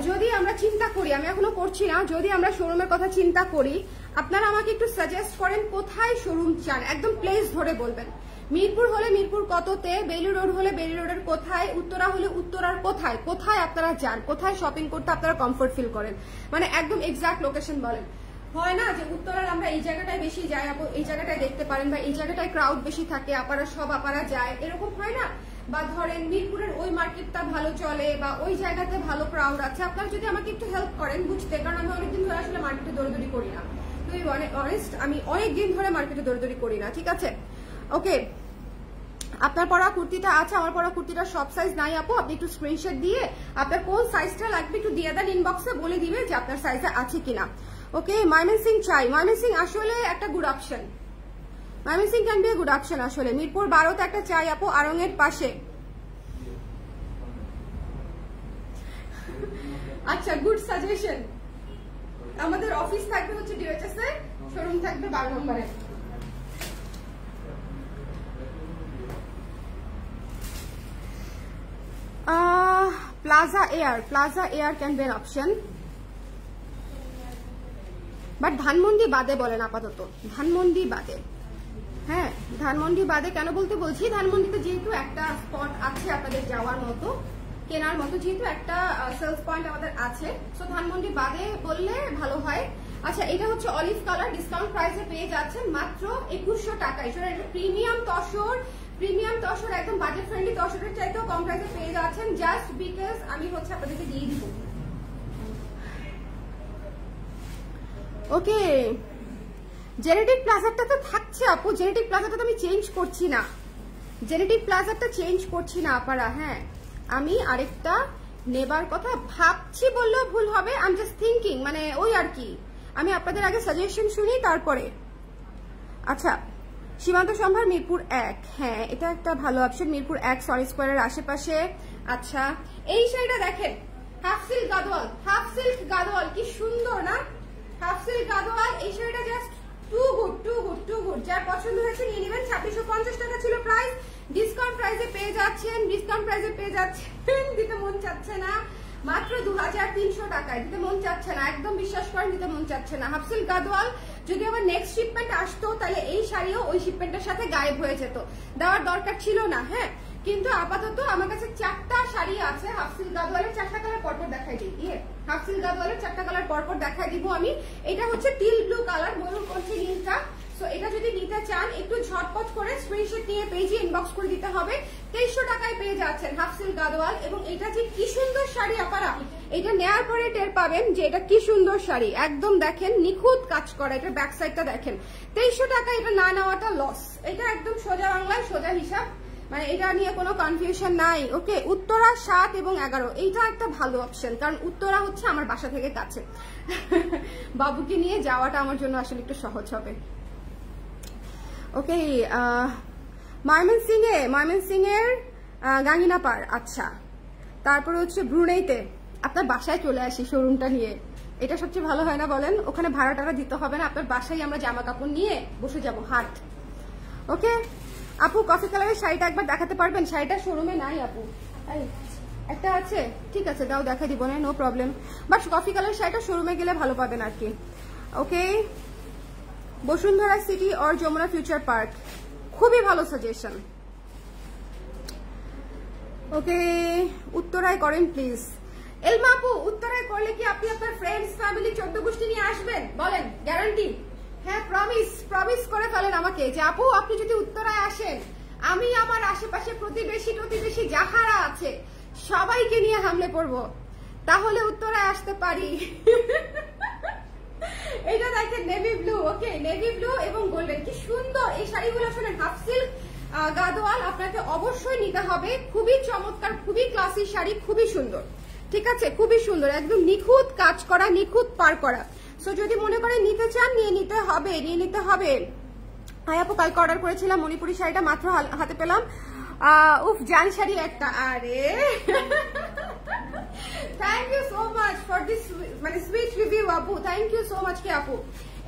যদি আমরা চিন্তা করি, আমি এখনো করছি না, যদি আমরা শোরুমের কথা চিন্তা করি, আপনারা আমাকে একটু সাজেস্ট করেন কোথায় শোরুম চান, একদম প্লেস ধরে বলবেন। মিরপুর হলে মিরপুর কততে, বেলি রোড হলে বেলি রোডের কোথায়, উত্তরা হলে উত্তরার কোথায়, কোথায় আপনারা যান, কোথায় শপিং করতে আপনারা কমফোর্ট ফিল করেন, মানে একদম এক্সাক্ট লোকেশন বলেন। হয় না যে উত্তরার আমরা এই জায়গাটায় বেশি যাই, এই জায়গাটায় দেখতে পারেন, বা এই জায়গাটায় ক্রাউড বেশি থাকে, আপারা যায়, এরকম হয় না? বা ধরেন মিরপুরের ওই মার্কেটটা ভালো চলে, বা ওই জায়গাতে ভালো ক্রাউড আছে। আপনারা যদি আমাকে একটু হেল্প করেন বুঝতে, কারণ আমি অনেকদিন ধরে আসলে মার্কেটে দৌড়দৌড়ি করি না, তো অনেস্ট আমি অনেকদিন ধরে মার্কেটে দৌড়দৌড়ি করি না, ঠিক আছে? ওকে, আপনার পরা কুর্তিটা আছে, আমার পরা কুর্তিটা সব সাইজ নাই আপু, আপনি একটু স্ক্রিনশট দিয়ে আপনার কোন সাইজটা লাগবে একটু দিয়ে দেন, ইনবক্সে বলে দিবে যে আপনার সাইজে আছে কিনা। ওকে, ময়মনসিং চাই, ময়মনসিং আসলে একটা good option, Mymensingh can B a good option আসলে। মিরপুর 12তে একটা চাই আপু, আরঙের পাশে। আচ্ছা, গুড সাজেশন। আমাদের অফিস থাকবে হচ্ছে ডিওএইচএস এ, শোরুম থাকবে 12 নম্বরে। Plaza air can be an option, but Dhanmondi বাদে বলেন আপাতত, ধানমন্ডি বাদে। হ্যাঁ, ধানমন্ডি বাদে কেন বলতে বলছি, ধানমন্ডিতে যেহেতু একটা স্পট আছে আপনাদের যাওয়ার মতো, কেনার মতো, যেহেতু একটা সেলস পয়েন্ট আমাদের আছে, সো ধানমন্ডি বাদে বললে ভালো হয়। আচ্ছা, এটা হচ্ছে অলিভ কালার, ডিসকাউন্ট প্রাইসে পেয়ে যাচ্ছেন মাত্র 2100 টাকায়। সেটা একটা প্রিমিয়াম তসর, একদম বাজেট ফ্রেন্ডলি তসরের চাইতেও কম প্রাইসে পেয়ে যাচ্ছেন, জাস্ট বিকজ আমি হচ্ছে আপনাদেরকে দিয়ে দিব। ওকে, জেনেটিক প্লাজারটা তো থাকছে আপু, জেনেটিক প্লাজারটা তো আমি চেঞ্জ করছি না, জেনেটিক প্লাজারটা চেঞ্জ করছি না আপারা। হ্যাঁ, আমি আরেকটা নেবার কথা ভাবছি বললেও ভুল হবে, আই এম জাস্ট থিঙ্কিং, মানে ওই আর কি, আমি আপনাদের আগে সাজেশন শুনি তারপরে। আচ্ছা, সীমান্ত সম্ভার মিরপুর 1, হ্যাঁ এটা একটা ভালো অপশন, মিরপুর 1 সরি স্কোয়ারের আশেপাশে। আচ্ছা, এই শাড়িটা দেখেন, হাফ সিল্ক গাদোয়াল, কি সুন্দর না, হাফ সিল্ক গাদোয়াল। এই শাড়িটা জাস্ট টু গুড। যার পছন্দ হয়েছে নিয়ে নেবেন। 2650 টাকা ছিল প্রাইস, ডিসকাউন্ট প্রাইসে পেয়ে যাচ্ছেন, দিতে মন চাচ্ছে না, মাত্র 2300 টাকায়। দিতে মন চাচ্ছে না, একদম বিশ্বাস করেন, দিতে মন চাচ্ছে না। হাফ সিল্ক গাদোয়াল, যদি আমার নেক্সট শিপমেন্ট আসতো তাহলে এই শাড়িও ওই শিপমেন্টের সাথে গায়েব হয়ে যেত, দেওয়ার দরকার ছিল না। হ্যাঁ, কিন্তু আপাতত আমার কাছে 4টা শাড়ি আছে হাফ সিল্ক গাদোয়ালের, 4টা কালার পরপর দেখাই দিই। হাফ সিল্ক গাদোয়ালের 4টা কালার পরপর দেখাই দিব আমি। এটা হচ্ছে টিল ব্লু কালার, ময়ূরকণ্ঠী নীলটা। সো এটা যদি নিতে চান একটু ঝটপট করে স্ক্রিনশট নিয়ে পেজে ইনবক্স করে দিতে হবে। 2300 টাকায় পেয়ে যাচ্ছেন হাফ সিল্ক গাদোয়াল। এবং এটা যে কি সুন্দর শাড়ি আপারা, এটা নেয়ার পরে টের পাবেন যে এটা কি সুন্দর শাড়ি, একদম দেখেন নিখুঁত কাজ করা, এটা ব্যাক সাইডটা দেখেন। 2300 টাকা এটা না নেওয়াটা লস, এটা একদম সোজা বাংলায় সোজা হিসাব, মানে এটা নিয়ে কোনো কনফিউশন নাই। ওকে, উত্তরা 7 এবং 11 এইটা একটা ভালো অপশন, কারণ উত্তরা হচ্ছে আমার বাসা থেকে কাছে, বাবুকে নিয়ে যাওয়াটা আমার জন্য আসলে একটু সহজ হবে। ওকে, ময়মনসিং এর গাঙ্গিনাপাড়। আচ্ছা, তারপরে হচ্ছে ব্রুনেইতে, আপনার বাসায় চলে আসি শোরুমটা নিয়ে, এটা সবচেয়ে ভালো হয় না বলেন? ওখানে ভাড়া টাড়া দিতে হবে না, আপনার বাসায় আমরা জামা কাপড় নিয়ে বসে যাব হাট। ওকে আপু, কফি কালারের শাড়িটা একবার দেখাতে পারবেন? শাড়িটা শোরুমে নাই আপু, একটা আছে, ঠিক আছে দাও, দেখা দিব না, no problem, but coffee colour শাড়িটা শোরুমে গেলে ভালো পাবেন আর কি। ওকে, বসুন্ধরা সিটি और যমুনা ফিউচার পার্ক, খুবই ভালো সাজেশন। ওকে, উত্তরায় করেন প্লিজ। এলমা আপু, উত্তরায় করলে কি আপনি আপনার ফ্রেন্ডস ফ্যামিলি 14 গোষ্ঠী নিয়ে আসবেন? বলেন, গ্যারান্টি? হ্যাঁ, প্রমিস করে ফেলেন আমাকে যে আপু আপনি যদি উত্তরায় আসেন, আমি আমার আশেপাশে প্রতিবেশী যাহারা আছে সবাইকে নিয়ে হামলে পড়বো, তাহলে উত্তরায় আসতে পারি। এটা দেখেন নেভি ব্লু, ওকে নেভি ব্লু এবং গোল্ডেন, কি সুন্দর এই শাড়িগুলো। শোনেন, হাফ সিল্ক গাদোয়াল আপনাকে অবশ্যই নিতে হবে, খুবই চমৎকার, খুবই ক্লাসি শাড়ি, খুবই সুন্দর, ঠিক আছে, খুবই সুন্দর, একদম নিখুঁত কাজ করা, নিখুঁত পার করা। সো যদি মনে করেন নিতে চান, নিয়ে নিতে হবে। হাই আপু, কালকে অর্ডার করেছিলাম মণিপুরি শাড়িটা, মাত্র হাতে পেলাম। উফ, জান শাড়ি একটা, আরে thank you so much for this মানে সুইট রিভিউ আপু, থ্যাংক ইউ সো মাচ কি আপু।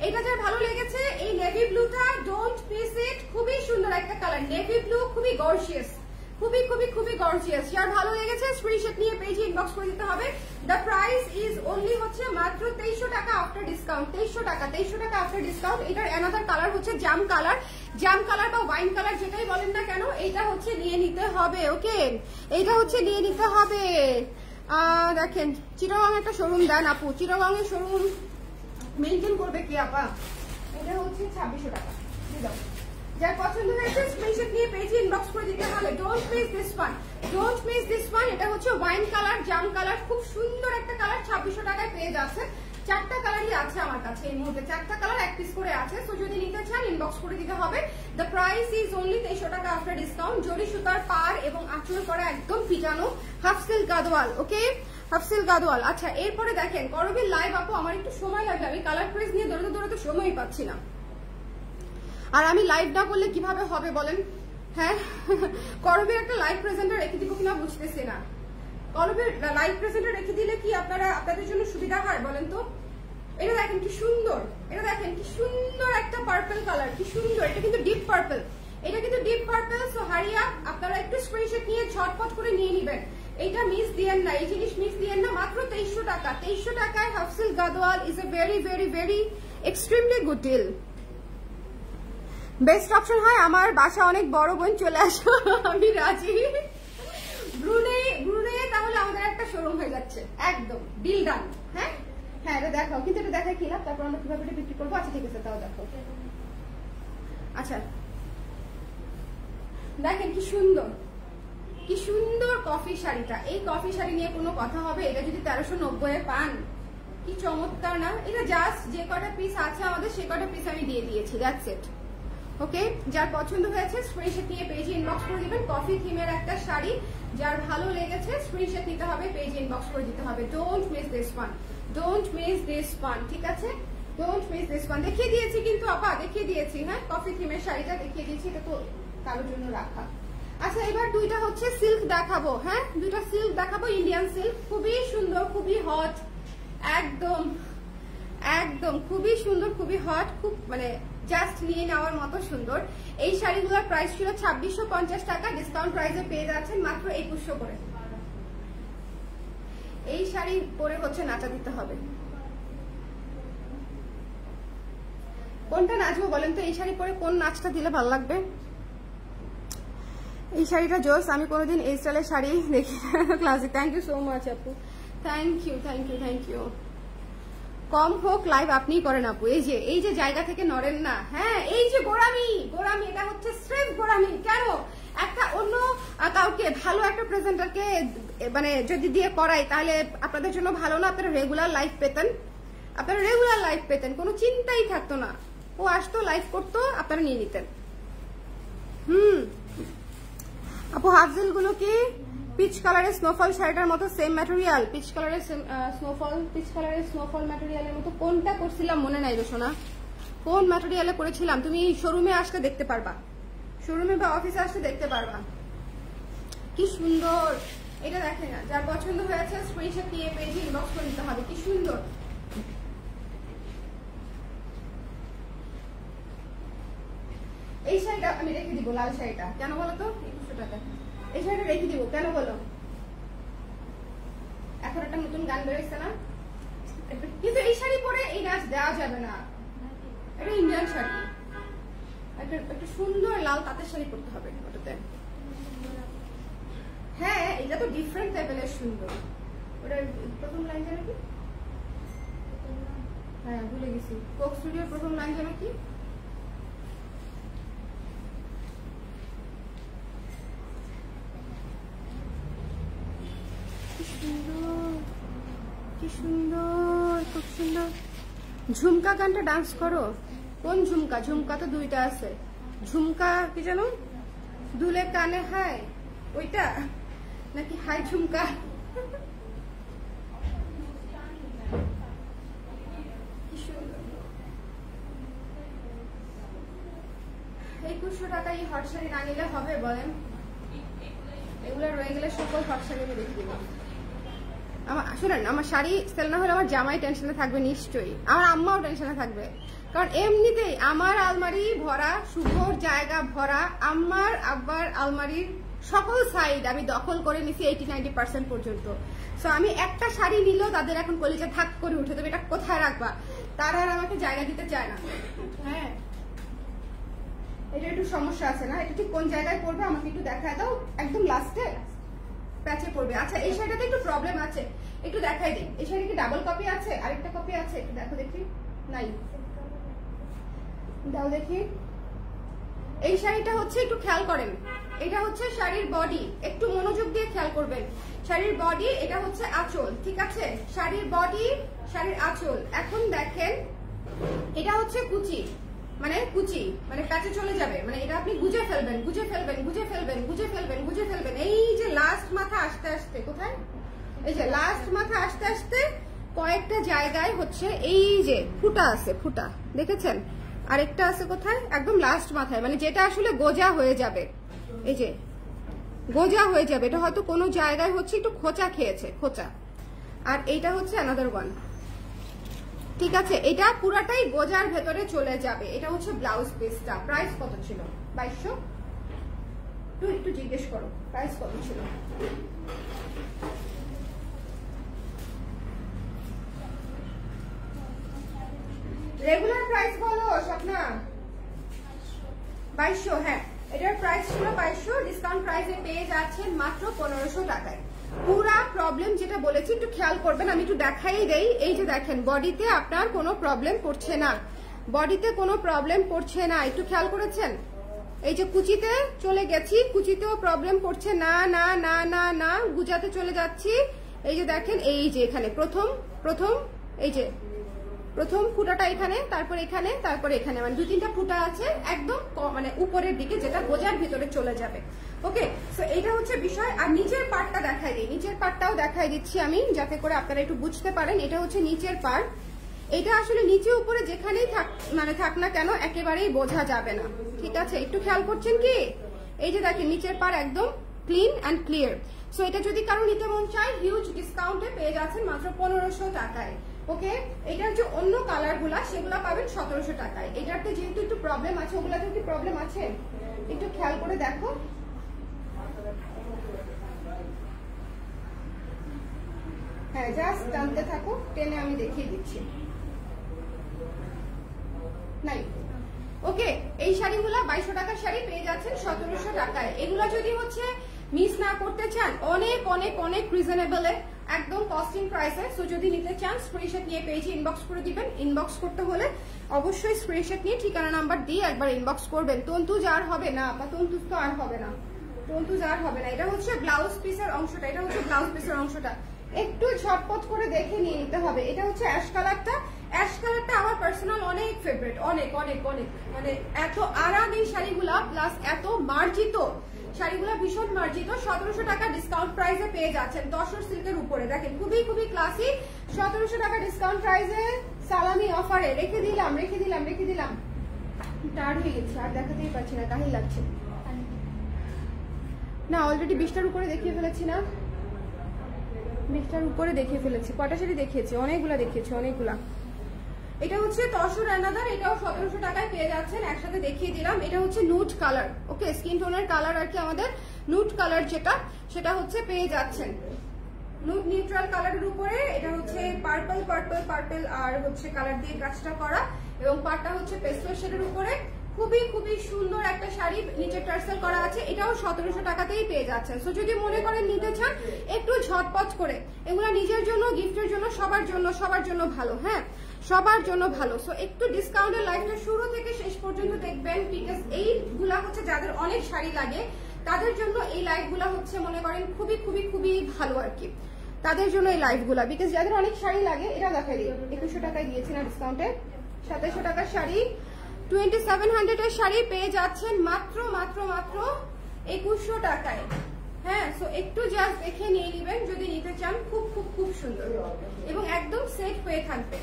এটা যার ভালো লেগেছে, এই নেভি ব্লুটা ডোন্ট মিস ইট, খুবই সুন্দর একটা কালার, নেভি ব্লু, খুবই গর্জিয়াস, খুবই গর্জিয়াস। যার ভালো লেগেছে স্ক্রিনশট নিয়ে পেজে ইনবক্স করে দিতে হবে। দ্য প্রাইস ইজ অনলি হচ্ছে মাত্র 2300 টাকা আফটার ডিসকাউন্ট, 2300 টাকা আফটার ডিসকাউন্ট। এটার অ্যানাদার কালার হচ্ছে জাম কালার বা ওয়াইন কালার, যেটাই বলেন না কেন, এইটা হচ্ছে নিয়ে নিতে হবে। ওকে, এইটা হচ্ছে নিয়ে নিতে হবে। দেখেন, চিটাগাং একটা শোরুম দেন আপু, চিটাগাং এর শোরুম মেনটেন করবে কি আপা? এটা হচ্ছে 2600 টাকা, দিয়ে দাও। যার পছন্দ হয়েছে স্ক্রিনশট নিয়ে পেজে ইনবক্স করে দিতে হবে। ডোন্ট মিস দিস ওয়ান, এটা হচ্ছে ওয়াইন কালার, জাম কালার, খুব সুন্দর একটা কালার, 2600 টাকায় পেয়ে যাচ্ছে। 4টা কালারই আছে আমার কাছে এই মুহূর্তে, 4টা কালার 1 পিস করে আছে। সো যদি নিতে চান ইনবক্স করে দিতে হবে। দ্য প্রাইস ইজ অনলি 2300 টাকা আফটার ডিসকাউন্ট। জরি সুতার পার এবং আঁচল করা, একদম পিটানো হাফ সিল্ক গাদোয়াল। ওকে, হাফ সিল্ক গাদোয়াল। আচ্ছা, এরপরে দেখেন করবির লাইভ আপু, আমার একটু সময় লাগবে, আমি কালার প্রেস নিয়ে দৌড়াতে সময়ই পাচ্ছি না, আর আমি লাইভ না করলে কিভাবে হবে বলেন? হ্যাঁ, করবির একটা লাইভ প্রেজেন্টার রেখে দিব কিনা বুঝতেছি না। কলবের লাইভ প্রেজেন্টে রেখে দিলে কি আপনাদের জন্য সুবিধা হয় বলেন তো? এটা দেখেন কি সুন্দর, এটা দেখেন কি সুন্দর একটা পার্পল কালার, কি সুন্দর। এটা কিন্তু ডিপ পার্পল, এটা কিন্তু ডিপ পার্পল। সো হারিয়া আপনারা একটু স্ক্রিনশট নিয়ে ঝটপট করে নিয়ে নেবেন। এইটা মিস দিয়েন না, এই জিনিস মিস দিয়েন না। মাত্র 2300 টাকা। 2300 টাকায় half silk Gadwal is a very very very extremely good deal. Best option হয় আমার বাসা অনেক বড়, বোন চলে আসো, আমি রাজি। ব্রুনে তাহলে আমাদের একটা শোরুম হয়ে যাচ্ছে, একদম ডিল ডান। হ্যাঁ হ্যাঁ, এটা দেখাও, কিন্তু এটা দেখাই কিনা, তারপর আমরা কিভাবে এটা বিক্রি করবো। আচ্ছা ঠিক আছে, তাও দেখো। আচ্ছা দেখেন কি সুন্দর, কি সুন্দর কফি শাড়িটা। এই কফি শাড়ি নিয়ে কোনো কথা হবে? এটা যদি 1390 পান, কি চমৎকার না? এটা জাস্ট যে কটা পিস আছে আমাদের, সে কটা পিস আমি দিয়ে দিয়েছি, দ্যাটস ইট। ওকে, যার পছন্দ হয়েছে স্ক্রিনশট নিয়ে পেজে ইনবক্স করে দিবেন। কফি থিমের একটা শাড়ি, যার ভালো লেগেছে স্ক্রিনশট নিতে হবে, পেজে ইনবক্স করে দিতে হবে। Don't miss this one, don't miss this one, ঠিক আছে? Don't miss this one. দেখিয়ে দিয়েছি কিন্তু আপা, দেখিয়ে দিয়েছি। হ্যাঁ, কফি থিমের শাড়িটা দেখিয়ে দিয়েছি, এটা তো কারোর জন্য রাখা। আচ্ছা, এবার দুইটা হচ্ছে সিল্ক দেখাবো। হ্যাঁ, দুইটা সিল্ক দেখাবো, ইন্ডিয়ান সিল্ক, খুবই সুন্দর, খুবই হট, একদম একদম খুবই সুন্দর, খুবই হট, খুব মানে জাস্ট নিয়ে নেওয়ার মতো সুন্দর। এই শাড়িগুলোর প্রাইস ছিল 2650 টাকা, ডিসকাউন্ট প্রাইসে পেয়ে যাচ্ছেন মাত্র 2100 করে। এই শাড়ি পরে হচ্ছে নাচা দিতে হবে। কোনটা নাচবো বলেন তো? এই শাড়ি পরে কোন নাচটা দিলে ভালো লাগবে? এই শাড়িটা জোস, আমি কোনোদিন এই স্টাইলের শাড়ি দেখি classic. Thank you so much আপু, thank you thank you thank you. কম হোক লাইভ আপনিই করেন আপু। এই যে জায়গা থেকে নড়েন না। হ্যাঁ, এই যে গোড়ামি, এটা হচ্ছে স্রেফ গোড়ামি। কেন? একটা অন্য কাউকে, ভালো একটা প্রেজেন্টারকে মানে যদি দিয়ে করাই, তাহলে আপনাদের জন্য ভালো না? আপনারা রেগুলার লাইভ পেতেন, কোনো চিন্তাই থাকতো না। ও আসতো, লাইভ করতো, আপনারা নিয়ে নিতেন। আপু হাফজিল গুলো কি পিচ কালারের স্নোফল শাড়িটার মতো সেম ম্যাটেরিয়াল? পিচ কালারের স্নোফল ম্যাটেরিয়ালের মতো কোনটা করছিলাম মনে নাই রে সোনা, কোন ম্যাটেরিয়ালে করেছিলাম? তুমি শোরুমে আসলে দেখতে পারবা, শোরুমে বা অফিসে আসলে দেখতে পারবা। কি সুন্দর এটা, দেখেন না? যার পছন্দ হয়েছে স্ক্রিনশট নিয়ে পেজে ইনবক্স করে দিতে হবে। কি সুন্দর এই শাড়িটা আমি রেখে দিব। লাল শাড়িটা কেন বলো তো? 2100 টাকা। এই শাড়িটা রেখে দিব কেন বলো? এখন একটা নতুন গান বেরোচ্ছে না, কিন্তু এই শাড়ি পরে এই নাচ দেওয়া যাবে না। এটা ইন্ডিয়ান শাড়ি, একটা সুন্দর লাল তাঁতের শাড়ি পরতে হবে ওটাতে। হ্যাঁ, এটা তো ডিফারেন্ট লেভেলের সুন্দর। ওটা প্রথম লাইন যেন কি? হ্যাঁ, ভুলে গেছি। কোক স্টুডিওর প্রথম লাইন যেন কি? কি সুন্দর, খুব সুন্দর। ঝুমকা গানটা ডান্স করো। কোন ঝুমকা? ঝুমকা তো দুইটা আছে। ঝুমকা কি জানো? দুলে কানে হাই, ওইটা নাকি হাই ঝুমকা? কি সুন্দর। 2100 টাকা এই হট শাড়ি না নিলে হবে বলেন? এগুলো রয়ে গেলে সকল হট শাড়ি আমি দেখে দিব। শুনেন, আমার শাড়ি সেল না হলে আমার জামাই টেনশনে থাকবে নিশ্চয়ই, আমার আম্মাও টেনশনে থাকবে। কারণ এমনিতেই আমার আলমারি ভরা, শুভর জায়গা ভরা। আম্মার আব্বার আলমারির সকল সাইড আমি দখল করে নিছি 80-90% পর্যন্ত। সো আমি একটা শাড়ি নিলেও তাদের এখন কলিজা থাক করে উঠে, তুমি এটা কোথায় রাখবা? তারা আর আমাকে জায়গা দিতে চায় না। হ্যাঁ, এটা একটু সমস্যা আছে না? এটা ঠিক কোন জায়গায় পড়বে আমাকে একটু দেখায় দাও। একদম লাস্টে প্যাচে পড়বে। আচ্ছা, এই শাড়িটাতে একটু প্রবলেম আছে, একটু দেখাই দিই। এই শাড়ি কি ডাবল কপি আছে? আরেকটা কপি আছে? একটু দেখো দেখি। নাই, দাও দেখি। এই শাড়িটা হচ্ছে, একটু খেয়াল করেন, এটা হচ্ছে শাড়ির বডি, একটু মনোযোগ দিয়ে খেয়াল করবেন। শাড়ির বডি, এটা হচ্ছে আঁচল, ঠিক আছে? শাড়ির বডি, শাড়ির আঁচল। এখন দেখেন, এটা হচ্ছে কুচি, মানে প্যাচে চলে যাবে, মানে এটা আপনি গুজে ফেলবেন। এই যে লাস্ট মাথা আসতে আসতে, কোথায়? এই যে লাস্ট মাথা আসতে আসতে কয়েকটা জায়গায় হচ্ছে এই যে ফুটা আছে, ফুটা দেখেছেন? আরেকটা আছে কোথায়? একদম লাস্ট মাথায়, মানে যেটা আসলে গোজা হয়ে যাবে। এই যে গোজা হয়ে যাবে। এটা হয়তো কোনো জায়গায় হচ্ছে একটু খোঁচা খেয়েছে, খোঁচা। আর এইটা হচ্ছে অ্যানাদার ওয়ান, ঠিক আছে? এটা পুরাটাই গোজার ভেতরে চলে যাবে। এটা হচ্ছে ব্লাউজ পিসটা। প্রাইস কত ছিল? 2200। একটু জিজ্ঞেস করো প্রাইস কত ছিল। রেগুলার প্রাইস বলো স্বপ্না। 2200। হ্যাঁ, এটার প্রাইস ছিল 2200, ডিসকাউন্ট প্রাইসে পেয়ে যাচ্ছেন মাত্র 1500 টাকায়। পুরা প্রবলেম যেটা বলেছি একটু খেয়াল করবেন, আমি একটু দেখাই দেই। এই যে দেখেন, বডিতে আপনার কোনো প্রবলেম পড়ছে না, বডিতে কোনো প্রবলেম পড়ছে না, একটু খেয়াল করেছেন? এই যে কুচিতে চলে গেছি, কুচিতেও প্রবলেম পড়ছে না, না না না না, গুজাতে চলে যাচ্ছি। এই যে দেখেন, এই যে এখানে প্রথম এই যে প্রথম ফুটাটা এখানে, তারপর এখানে, তারপর এখানে, মানে 2-3টা ফুটা আছে একদম মানে উপরের দিকে, যেটা গোজার ভিতরে চলে যাবে। ওকে, সো এটা হচ্ছে বিষয়। আর নিচের পার্টটা দেখাই দিই, নিচের পার্টটাও দেখাই দিচ্ছি আমি, যাতে করে আপনারা একটু বুঝতে পারেন। এটা হচ্ছে নিচের পার্ট। এটা আসলে নিচে উপরে যেখানেই থাক না কেন একেবারেই বোঝা যাবে না, ঠিক আছে? একটু খেয়াল করছেন কি? এই যে দেখেন, নিচের পার্ট একদম ক্লিন অ্যান্ড ক্লিয়ার। সো এটা যদি কারো নিতে মন চায়, হিউজ ডিসকাউন্টে পেয়ে যাচ্ছেন মাত্র 1500 টাকায়। ওকে, এটার যে অন্য কালার গুলা সেগুলা পাবেন 1700 টাকায়। এটাতে যেহেতু একটু প্রবলেম আছে, ওগুলাতে কি প্রবলেম আছে একটু খেয়াল করে দেখো। হ্যাঁ, জাস্ট টানতে থাকো, টেনে আমি দেখিয়ে দিচ্ছি। নাই, ওকে, এই শাড়িগুলা 2200 টাকার শাড়ি পেয়ে যাচ্ছেন 1700 টাকায়। এগুলা যদি হচ্ছে মিস না করতে চান, অনেক অনেক অনেক রিজনেবলে, একদম কস্টিং প্রাইসে। সো যদি নিতে চান, স্ক্রিনশট নিয়ে পেজে ইনবক্স করে দিবেন। ইনবক্স করতে হলে অবশ্যই স্ক্রিনশট নিয়ে ঠিকানা নাম্বার দিয়ে একবার ইনবক্স করবেন। তন্তুজ আর হবে না, বা তন্তুজ তো আর হবে না, তন্তুজ আর হবে না। এটা হচ্ছে ব্লাউজ পিসের অংশটা, এটা হচ্ছে ব্লাউজ পিসের অংশটা। একটু ঝটপট করে দেখে নিয়ে নিতে হবে। এটা হচ্ছে অ্যাশ কালারটা। অ্যাশ কালারটা আমার পার্সোনাল অনেক ফেভারিট, অনেক অনেক অনেক, মানে এত আরাম এই শাড়িগুলা, প্লাস এত মার্জিত শাড়িগুলো, ভীষণ মার্জিত। 1700 টাকা ডিসকাউন্ট প্রাইসে পেয়ে যাচ্ছেন তসর সিল্কের উপরে। দেখেন, খুবই খুবই ক্লাসি। 1700 টাকা ডিসকাউন্ট প্রাইসে সালামি অফারে রেখে দিলাম। টায়ার্ড হয়ে গেছে, আর দেখাতেই পারছি না, কাহিল লাগছে না। অলরেডি 20টার উপরে দেখিয়ে ফেলেছি না, 20টার উপরে দেখিয়ে ফেলেছি। কটা শাড়ি দেখিয়েছি? অনেকগুলা দেখিয়েছি, অনেকগুলা। এটা হচ্ছে তসর অ্যানাদার, এটাও 1700 টাকায় পেয়ে যাচ্ছেন, একসাথে দেখিয়ে দিলাম। এটা হচ্ছে নুড কালার, ওকে, স্কিন টোনের কালার আর কি, আমাদের নুড কালার যেটা, সেটা হচ্ছে পেয়ে যাচ্ছেন নুড নিউট্রাল কালারের উপরে। এটা হচ্ছে পার্পল পার্পল পার্পল আর হচ্ছে কালার দিয়ে কাজটা করা, এবং পাড়টা হচ্ছে পেস্টেল শেডের উপরে। খুবই খুবই সুন্দর একটা শাড়ি, নিচে টার্সেল করা আছে। এটাও 1700 টাকাতেই পেয়ে যাচ্ছেন। সো যদি মনে করেন নিতে চান, একটু ঝটপট করে, এগুলো নিজের জন্য, গিফটের জন্য, সবার জন্য ভালো। হ্যাঁ, সবার জন্য ভালো। সো একটু ডিসকাউন্টের লাইফটা শুরু থেকে শেষ পর্যন্ত দেখবেন, বিকজ এইগুলা হচ্ছে যাদের অনেক শাড়ি লাগে তাদের জন্য এই লাইফগুলা হচ্ছে মনে করেন খুবই খুবই খুবই ভালো আর কি, তাদের জন্য এই লাইফগুলা। বিকজ যাদের অনেক শাড়ি লাগে, এটা দেখাই দিই, 2100 টাকায় দিয়েছি না ডিসকাউন্টে। 2700 টাকার শাড়ি, 2700 এর শাড়ি পেয়ে যাচ্ছেন মাত্র মাত্র মাত্র 2100 টাকায়। হ্যাঁ, সো একটু জাস্ট দেখে নিয়ে নেবেন যদি নিতে চান। খুব খুব খুব সুন্দর এবং একদম সেট হয়ে থাকবে।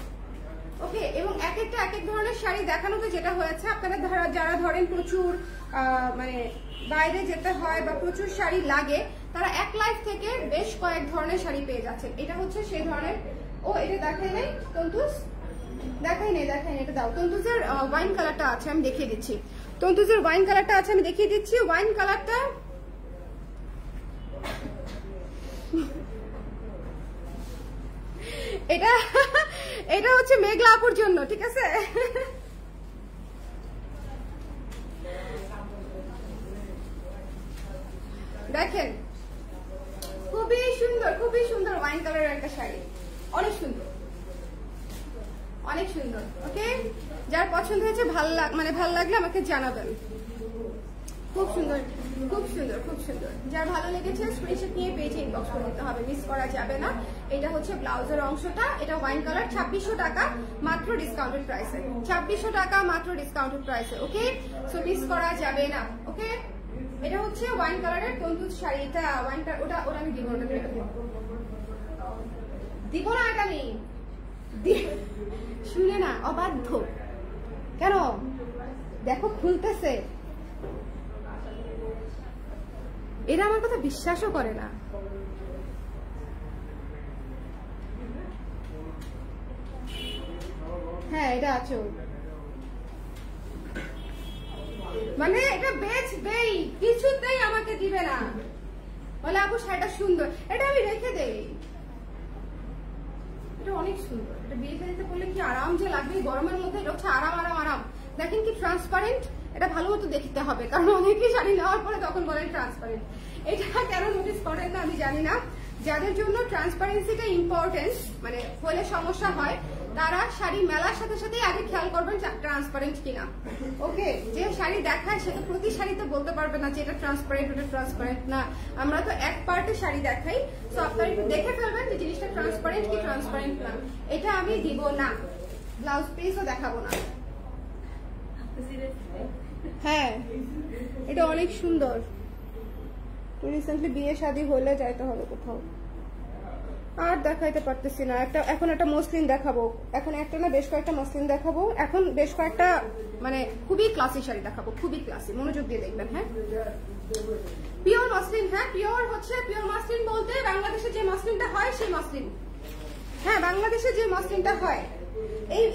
ওকে, এবং এক এক ধরনের শাড়ি দেখানোতে যেটা হয়েছে, আপনারা যারা ধরেন প্রচুর মানে বাইরে যেতে হয় বা প্রচুর শাড়ি লাগে, তারা এক লাইফ থেকে বেশ কয়েক ধরনের শাড়ি পেয়ে যাচ্ছেন। এটা হচ্ছে সেই ধরনের। ও, এটা দেখাই নাই তন্তুজ, দেখাই নেই, এটা দাও। তন্তুজের ওয়াইন কালারটা আছে, আমি দেখিয়ে দিচ্ছি। তন্তুজের ওয়াইন কালারটা আছে, আমি দেখিয়ে দিচ্ছি। ওয়াইন কালারটা এটা হচ্ছে মেঘলা আপুর জন্য, ঠিক আছে? দেখেন, খুবই সুন্দর ওয়াইন কালারের একটা শাড়ি, অনেক সুন্দর, অনেক সুন্দর। ওকে, যার পছন্দ হয়েছে, ভালো লাগলে আমাকে জানাবেন। খুব সুন্দর, খুব সুন্দর, খুব সুন্দর। যার ভালো লেগেছে স্ক্রিনশট নিয়ে পেজে ইনবক্স করে দিতে হবে, মিস করা যাবে না। এটা হচ্ছে ব্লাউজের অংশটা, এটা ওয়াইন কালার, 2600 টাকা মাত্র ডিসকাউন্টেড প্রাইসে, 2600 টাকা মাত্র ডিসকাউন্টেড প্রাইসে। ওকে, সো মিস করা যাবে না। ওকে, এটা হচ্ছে ওয়াইন কালারের তন্তুজ শাড়ি। এটা ওয়াইনটা, ওটা আমি দিব, দিব না, এটা আমি শুনে না, অবাধ্য কেন? দেখো খুলতেছে, এরা আমার কথা বিশ্বাসও করে না। হ্যাঁ এটা আছে, মানে এটা বেচবেই, কিছুতেই আমাকে দিবে না, বলে আপু শাড়িটা সুন্দর, এটা আমি রেখে দেই। এটা অনেক সুন্দর, এটা বিয়ে শাড়িতে পরলে কি আরাম যে লাগবে গরমের মধ্যে, এটা হচ্ছে আরাম আরাম আরাম। দেখেন কি ট্রান্সপারেন্ট, এটা ভালো মতো দেখতে হবে, কারণ অনেকেই শাড়ি নেওয়ার পরে তখন বলেন ট্রান্সপারেন্ট। এটা কেন নোটিস করেন না আমি জানি না, যাদের জন্য ট্রান্সপারেন্সিটা ইম্পর্টেন্ট, মানে হলে সমস্যা হয়, তারা শাড়ি মেলার সাথে সাথে আগে খেয়াল করবেন ট্রান্সপারেন্ট কিনা। ওকে, যে শাড়ি দেখায় সেটা প্রতি শাড়িতে বলতে পারবে না যে এটা ট্রান্সপারেন্ট, ওটা ট্রান্সপারেন্ট না। আমরা তো এক পার্টে শাড়ি দেখাই, তো আপনারা একটু দেখে ফেলবেন যে জিনিসটা ট্রান্সপারেন্ট কি ট্রান্সপারেন্ট না। এটা আমি দিব না, ব্লাউজ পিসও দেখাবো না। হ্যাঁ এটা অনেক সুন্দর, রিসেন্টলি বিয়ে শাদী হলে যাইতে হবে কোথাও, আর দেখাইতে পারতেছি না। এখন একটা মসলিন দেখাবো, এখন একটা না বেশ কয়েকটা মসলিন দেখাবো, এখন বেশ কয়েকটা মানে খুবই ক্লাসি শাড়ি দেখাবো, খুবই ক্লাসি, মনোযোগ দিয়ে দেখবেন। হ্যাঁ পিওর মসলিন, হ্যাঁ পিওর হচ্ছে, পিওর মসলিন বলতে বাংলাদেশে যে মসলিনটা হয় সেই মসলিন। হ্যাঁ বাংলাদেশে যে মসলিনটা হয়,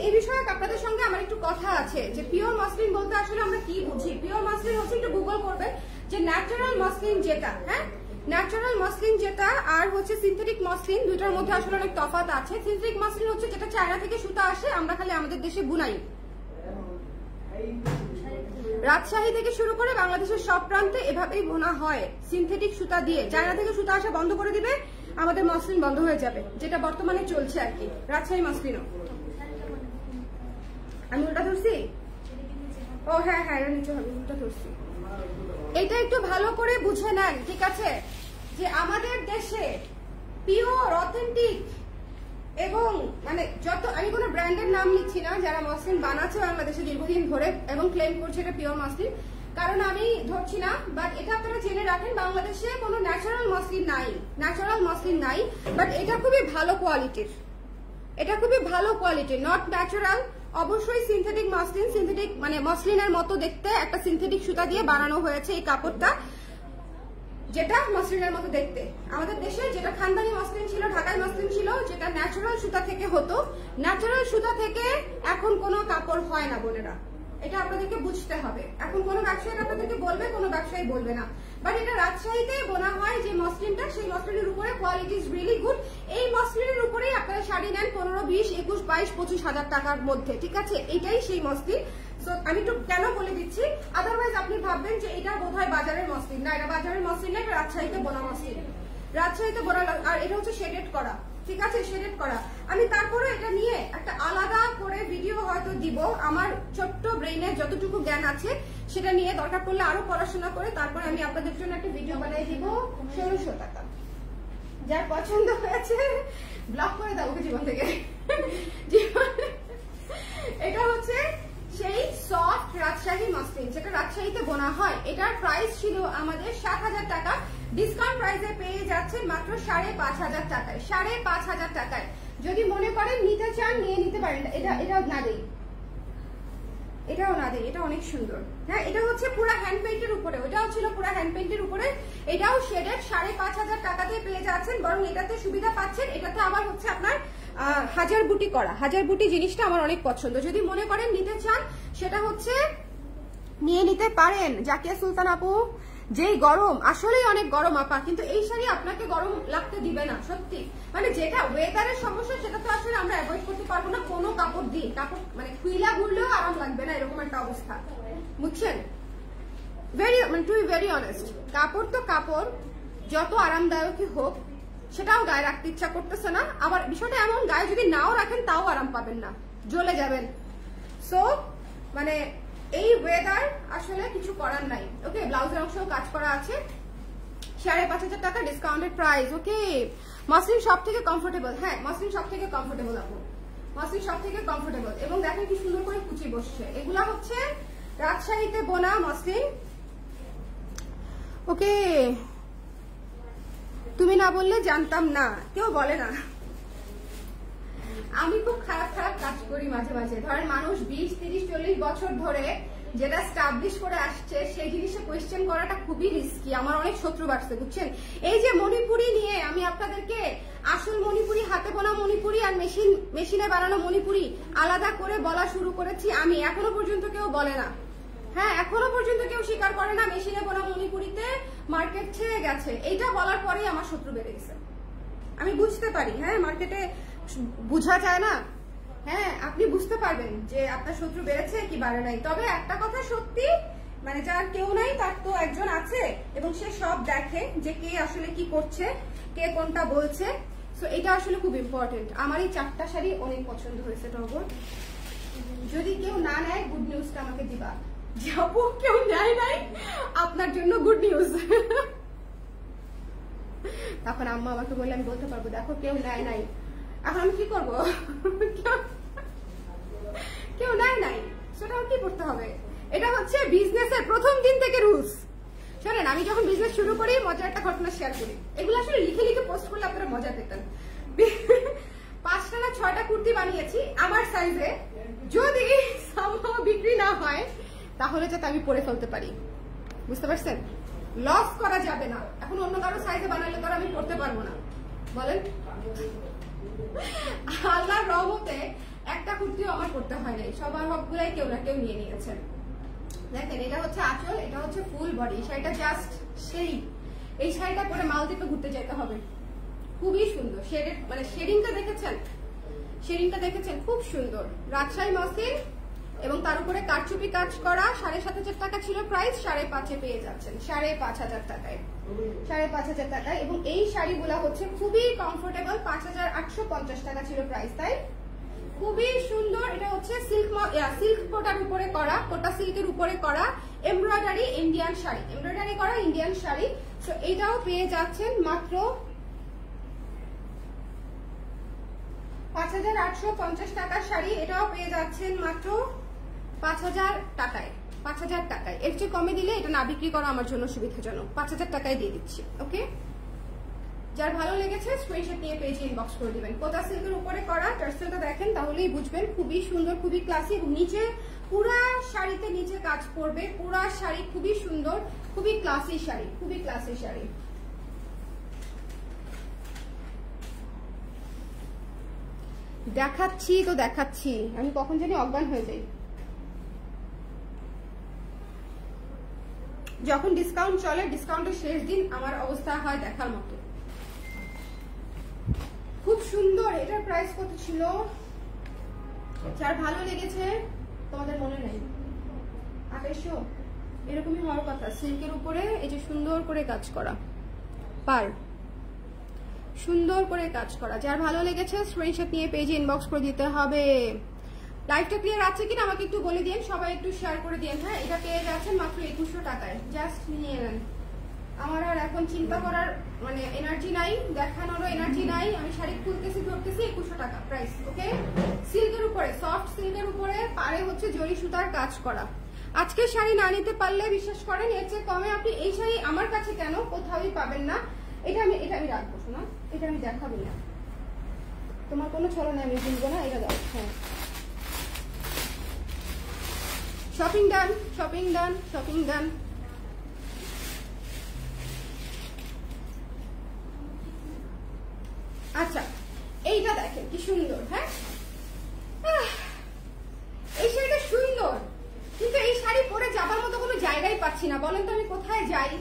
এই বিষয়ে আপনাদের সঙ্গে আমার একটু কথা আছে যে পিওর মসলিন বলতে আসলে আমরা কি বুঝি। পিওর মসলিন হচ্ছে, একটু গুগল করবে যে ন্যাচারাল মসলিন যেটা, হ্যাঁ ন্যাচারাল মসলিন যেটা আর হচ্ছে সিনথেটিক মসলিন, দুইটার মধ্যে আসলে অনেক তফাৎ আছে। সিনথেটিক মসলিন হচ্ছে যেটা চায়না থেকে সুতা আসে, আমরা খালি আমাদের দেশে বুনাই। রাজশাহী থেকে শুরু করে বাংলাদেশের সব প্রান্তে এভাবেই বোনা হয় সিনথেটিক সুতা দিয়ে। চায়না থেকে সুতা আসা বন্ধ করে দিবে, আমাদের মসলিন বন্ধ হয়ে যাবে, যেটা বর্তমানে চলছে আর কি। রাজশাহী মসলিনও আমি ওটা ধরছি, ও হ্যাঁ হ্যাঁ এটা নিচে হবে, ওটা ধরছি। এটা একটু ভালো করে বুঝে নেন, ঠিক আছে, যে আমাদের দেশে পিওর অথেন্টিক এবং মানে যত, আমি কোনো ব্র্যান্ডের নাম নিচ্ছি না, যারা মসলিন বানাচ্ছে বাংলাদেশে দীর্ঘদিন ধরে এবং ক্লেম করছে এটা পিওর মসলিন, কারণ আমি ধরছি না, বাট এটা আপনারা জেনে রাখেন বাংলাদেশে কোনো ন্যাচারাল মসলিন নাই, ন্যাচারাল মসলিন নাই, বাট এটা খুবই ভালো কোয়ালিটির, এটা খুবই ভালো কোয়ালিটির, নট ন্যাচারাল। অবশ্যই সিনথেটিক মসলিন, সিনথেটিক মানে মসলিনের মতো দেখতে একটা সিনথেটিক সুতা দিয়ে বানানো হয়েছে এই কাপড়টা, যেটা মসলিনের মতো দেখতে। আমাদের দেশে যেটা খানদানি মসলিন ছিল, ঢাকাই মসলিন ছিল, যেটা ন্যাচারাল সুতা থেকে হতো, ন্যাচারাল সুতা থেকে এখন কোনো কাপড় হয় না বোনেরা, এটা আপনাদেরকে বুঝতে হবে। এখন কোনো ব্যবসায়ী আপনাদেরকে বলবে, কোনো ব্যবসায়ী বলবে না, বাট এটা রাজশাহীতে বোনা হয় যে মসলিনটা, সেই মসলিনের উপরে কোয়ালিটি ইজ রিয়েলি গুড। এই মসলিনের উপরেই আপনারা শাড়ি নেন 15, 20, 21, 22, 25 হাজার টাকার মধ্যে, ঠিক আছে, এটাই সেই মসলিন। সো আমি একটু কেন বলে দিচ্ছি, আদারওয়াইজ আপনি ভাববেন যে এটা বোধহয় বাজারের মসলিন, না এটা বাজারের মসলিন না, এটা রাজশাহীতে বোনা মসলিন, রাজশাহীতে বোনা। আর এটা হচ্ছে শেডেড করা, ঠিক আছে, শেডেড করা। আমি তারপরে এটা নিয়ে একটা আলাদা করে ভিডিও হয়তো দিব, আমার ছোট্ট ব্রেইনে যতটুকু জ্ঞান আছে সেটা নিয়ে, দরকার পড়লে আরো পড়াশোনা করে তারপরে আমি আপনাদের জন্য একটা ভিডিও বানিয়ে দিব 1600 টাকা। যার পছন্দ হয়েছে ব্লক করে দাও ওকে জীবন থেকে। এটা হচ্ছে সেই সফট রাজশাহী মসলিন, যেটা রাজশাহীতে বোনা হয়। এটার প্রাইস ছিল আমাদের 7,000 টাকা, ডিসকাউন্ট প্রাইসে পেয়ে যাচ্ছেন মাত্র 5,500 টাকায়, 5,500 টাকায়। যদি মনে করেন নিতে চান নিয়ে নিতে পারেন। এটাও না দেই, এটাও না দেই, এটা অনেক সুন্দর। হ্যাঁ এটা হচ্ছে পুরো হ্যান্ড পেইন্টের উপরে, ওটাও ছিল পুরো হ্যান্ড পেইন্টের উপরে, এটাও শেডেড 5,500 টাকাতে পেয়ে যাচ্ছেন। বরং এটাতে সুবিধা পাচ্ছেন, এটাতে আবার হচ্ছে আপনার হাজার বুটি করা, হাজার বুটি জিনিসটা আমার অনেক পছন্দ। যদি মনে করেন নিতে চান সেটা হচ্ছে নিয়ে নিতে পারেন। জাকিয়া সুলতান আপু, যেই গরম, আসলেই অনেক গরম আপা, কিন্তু এই শাড়ি আপনাকে গরম লাগতে দিবে না, সত্যি। মানে যেটা ওয়েদারের সমস্যা সেটা তো আসলে আমরা অ্যাভয়েড করতে পারবো না কোনো কাপড় দিয়ে, কাপড় মানে কুইলা ঘুরলেও আরাম লাগবে না, এরকম একটা অবস্থা, বুঝছেন। মানে টু বি ভেরি অনেস্ট, কাপড় তো কাপড়, যত আরামদায়কই হোক সেটাও গায়ে রাখতে ইচ্ছা করতেছে না। আবার বিষয়টা এমন, গায়ে যদি নাও রাখেন তাও আরাম পাবেন না, জ্বলে যাবেন। সো মানে এই ওয়েদার আসলে কিছু করার নাই। ওকে, ব্লাউজের অংশেও কাজ করা আছে, 5,500 টাকা ডিসকাউন্টেড প্রাইস। ওকে, মসলিন সব থেকে কমফোর্টেবল, হ্যাঁ মসলিন সব থেকে কমফোর্টেবল আপু, মসলিন সব থেকে কমফোর্টেবল। এবং দেখেন কি সুন্দর করে কুচি বসছে, এগুলা হচ্ছে রাজশাহীতে বোনা মসলিন। ওকে, তুমি না বললে জানতাম না, কেউ বলে না। আমি খুব খারাপ খারাপ কাজ করি মাঝে মাঝে। ধরেন মানুষ 20, 30, 40 বছর ধরে যেটা স্টাবলিশ করে আসছে সেই জিনিসটা কোয়েশ্চেন করাটা খুবই রিস্কি। আমার অনেক শত্রু বাড়ছে, বুঝছেন? এই যে মণিপুরি নিয়ে আমি আপনাদেরকে আসল মণিপুরি, হাতে বোনা মণিপুরি আর মেশিনে বানানো মণিপুরি আলাদা করে বলা শুরু করেছি আমি। এখনো পর্যন্ত কেউ বলে না, হ্যাঁ এখনো পর্যন্ত কেউ স্বীকার করে না মেশিনে বোনা মণিপুরিতে মার্কেট ছেড়ে গেছে। এইটা বলার পরেই আমার শত্রু বেড়ে গেছে। আমি বুঝতে পারি, হ্যাঁ মার্কেটে বোঝা যায় না, হ্যাঁ আপনি বুঝতে পারবেন যে আপনার শত্রু বেড়েছে কি বাড়ে নাই। তবে একটা কথা সত্যি, মানে যার কেউ নাই তার তো একজন আছে এবং সে সব দেখে যে কে আসলে কি করছে, কে কোনটা বলছে। সো এটা আসলে খুব ইম্পর্টেন্ট। আমার এই 4টা শাড়ি অনেক পছন্দ হয়েছে টগর। যদি কেউ না নেয় গুড নিউজটা আমাকে দিবা। যাবো কেউ নেয় নাই, আপনার জন্য গুড নিউজ। তখন আম্মা আমাকে বললে আমি বলতে পারবো দেখো কেউ নেয় নাই। এখন আমি কি করবো? কেউ নেয় নাই, সেটা কি করতে হবে? এটা হচ্ছে বিজনেসের প্রথম দিন থেকে রুলস। শোনেন, আমি যখন বিজনেস শুরু করি মজার একটা ঘটনা শেয়ার করি। এগুলো আসলে লিখে লিখে পোস্ট করলে আপনারা মজা পেতেন। 5টা না 6টা কুর্তি বানিয়েছি আমার সাইজে। যদি বিক্রি না হয় তাহলে যাতে আমি পরে ফেলতে পারি, বুঝতে পারছেন? লস করা যাবে না। এখন অন্য কারো সাইজে বানালে তো আমি পড়তে পারবো না, বলেন? আল্লাহর রহমতে একটা কুর্তিও আমার করতে হয় নাই, সবার সবগুলাই কেউ না কেউ নিয়ে নিয়েছেন। দেখেন এটা হচ্ছে আঁচল, এটা হচ্ছে ফুল বডি। শাড়িটা জাস্ট সেই, এই শাড়িটা পরে মালদ্বীপে ঘুরতে যেতে হবে। খুবই সুন্দর শেডের, মানে শেডিংটা দেখেছেন? শেডিংটা দেখেছেন? খুব সুন্দর। রাজশাহী মসলিন এবং তার উপরে কারচুপি কাজ করা। 5,500 টাকা ছিল প্রাইস, 5,500 পেয়ে যাচ্ছেন 5,500 টাকায়। 5,500 টাকায়। এবং এই শাড়িগুলা হচ্ছে খুবই কমফোর্টেবল। 5,850 টাকা ছিল প্রাইস, তাই খুবই সুন্দর। এটা হচ্ছে সিল্ক কোটার উপরে করা, কোটা সিল্কের উপরে করা এমব্রয়ডারি ইন্ডিয়ান শাড়ি, এমব্রয়ডারি করা ইন্ডিয়ান শাড়ি। তো এটাও পেয়ে যাচ্ছেন মাত্র 5,850 টাকার শাড়ি। এটাও পেয়ে যাচ্ছেন মাত্র 5,000 টাকায়। 5,000 টাকায়। এর চেয়ে কমে দিলে এটা না বিক্রি করা আমার জন্য সুবিধাজনক। 5,000 টাকায় দিয়ে দিচ্ছি। ওকে, যার ভালো লেগেছে স্ক্রিনশট নিয়ে পেজে ইনবক্স করে দিবেন। কোটা সিল্কের উপরে করা টার্সেলটা দেখেন তাহলেই বুঝবেন। খুবই সুন্দর, খুবই ক্লাসি। এবং নিচে পুরা শাড়িতে নিচে কাজ করবে। পুরা শাড়ি খুবই সুন্দর, খুবই ক্লাসি শাড়ি, খুবই ক্লাসি শাড়ি। দেখাচ্ছি তো দেখাচ্ছি, আমি কখন জানি অজ্ঞান হয়ে যাই। যখন ডিসকাউন্ট চলে, ডিসকাউন্টের শেষ দিন আমার অবস্থা হয় দেখার মতো। খুব সুন্দর। এটার প্রাইস কত ছিল? যার ভালো লেগেছে, তোমাদের মনে নেই, 2800 এরকমই হওয়ার কথা। সিল্কের উপরে এই যে সুন্দর করে কাজ করা, পার সুন্দর করে কাজ করা। যার ভালো লেগেছে স্ক্রিনশট নিয়ে পেজে ইনবক্স করে দিতে হবে। লাইভটা ক্লিয়ার আছে কিনা আমাকে একটু বলে দিন, সবাই একটু শেয়ার করে দিন। হ্যাঁ, এটা পেয়ে যাচ্ছেন মাত্র 2100 টাকায়। জাস্ট নিয়ে নেন। আমার আর এখন চিন্তা করার মানে এনার্জি নাই, দেখানোরও এনার্জি নাই। আমি শাড়ি খুলতেছি ধরতেছি, 2100 টাকা প্রাইস। ওকে, সিল্কের উপরে, সফট সিল্কের উপরে পারে হচ্ছে জরি সুতার কাজ করা। আজকে শাড়ি না নিতে পারলে বিশ্বাস করেন এর চেয়ে কমে আপনি এই শাড়ি আমার কাছে কেন কোথাওই পাবেন না। এটা আমি রাখবো শোনা, এটা আমি দেখাবো না, তোমার কোনো ছলনা আমি ভুলবো না। এটা দাও। হ্যাঁ, শপিং ডান, শপিং ডান, শপিং ডান। আচ্ছা, এইটা দেখেন কি সুন্দর। হ্যাঁ, এই শাড়িটা সুন্দর, কিন্তু এই শাড়ি পরে যাবার মতো কোনো জায়গায় পাচ্ছি না। বলেন তো আমি কোথায় যাই?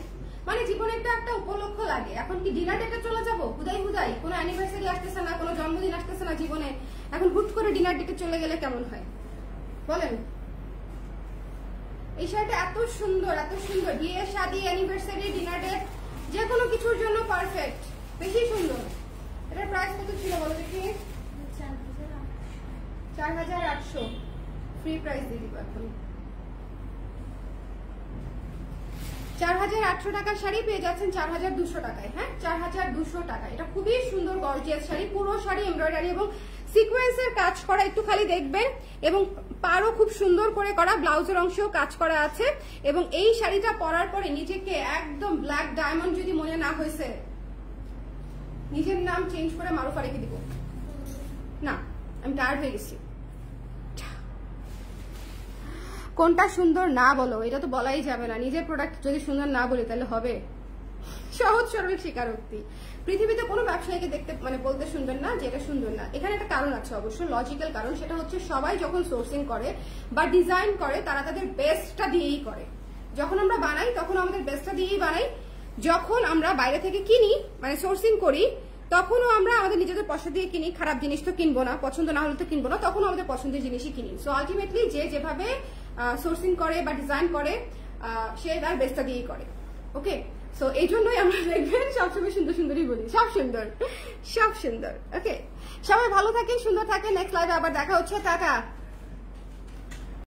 মানে জীবনে একটা উপলক্ষ লাগে। এখন কি ডিনার ডেটে চলে যাবো হুদাই হুদাই? কোনো অ্যানিভার্সারি আসতেছে না, কোনো জন্মদিন আসতেছে না জীবনে। এখন হুট করে ডিনার ডেটে চলে গেলে কেমন হয় বলেন? এই শাড়িটা এত সুন্দর, এত সুন্দর। বিয়ে, শাদী, অ্যানিভার্সারি, ডিনার ডেট, যে কোনো কিছুর জন্য পারফেক্ট। বেশি সুন্দর। এটার প্রাইস কত ছিল বলো দেখি? 4,800 ফ্রি প্রাইস দিয়ে দিব এখন। 4,800 টাকার শাড়ি পেয়ে যাচ্ছেন 4,200 টাকায়। হ্যাঁ, 4,200 টাকা। এটা খুবই সুন্দর গর্জিয়াস শাড়ি। পুরো শাড়ি এমব্রয়ডারি এবং সিকোয়েন্সের কাজ করা, একটু খালি দেখবেন। এবং পাড়ও খুব সুন্দর করে করা, ব্লাউজের অংশেও কাজ করা আছে। এবং এই শাড়িটা পরার পরে নিজেকে একদম ব্ল্যাক ডায়মন্ড যদি মনে না হয়েছে, নিজের নাম চেঞ্জ করে মারুফা রেখে দিব না। আমি টায়ার্ড হয়ে গেছি। কোনটা সুন্দর না বলো, এটা তো বলাই যাবে না। নিজের প্রোডাক্ট যদি সুন্দর না বলি তাহলে হবে? সহজ সরল স্বীকারোক্তি। পৃথিবীতে কোনো ব্যবসায়ীকে দেখতে মানে বলতে সুন্দর না যে এটা সুন্দর না। এখানে একটা কারণ আছে অবশ্য, লজিক্যাল কারণ। সেটা হচ্ছে সবাই যখন সোর্সিং করে বা ডিজাইন করে তারা তাদের বেস্টটা দিয়েই করে। যখন আমরা বানাই তখন আমাদের বেস্টটা দিয়েই বানাই। যখন আমরা বাইরে থেকে কিনি মানে সোর্সিং করি তখনও আমরা আমাদের নিজেদের পয়সা দিয়ে কিনি। খারাপ জিনিস তো কিনবো না, পছন্দ না হলে তো কিনবো না, তখনও আমাদের পছন্দের জিনিসই কিনি। সো আলটিমেটলি যে যেভাবে সোর্সিং করে বা ডিজাইন করে সে তার বেস্টটা দিয়েই করে। ওকে, সো এই জন্যই আমরা দেখবেন সবসময় সুন্দর সুন্দরই বলি, সব সুন্দর সব সুন্দর। ওকে, সবাই ভালো থাকেন, সুন্দর থাকেন। নেক্সট লাইভে আবার দেখা হচ্ছে, টাটা।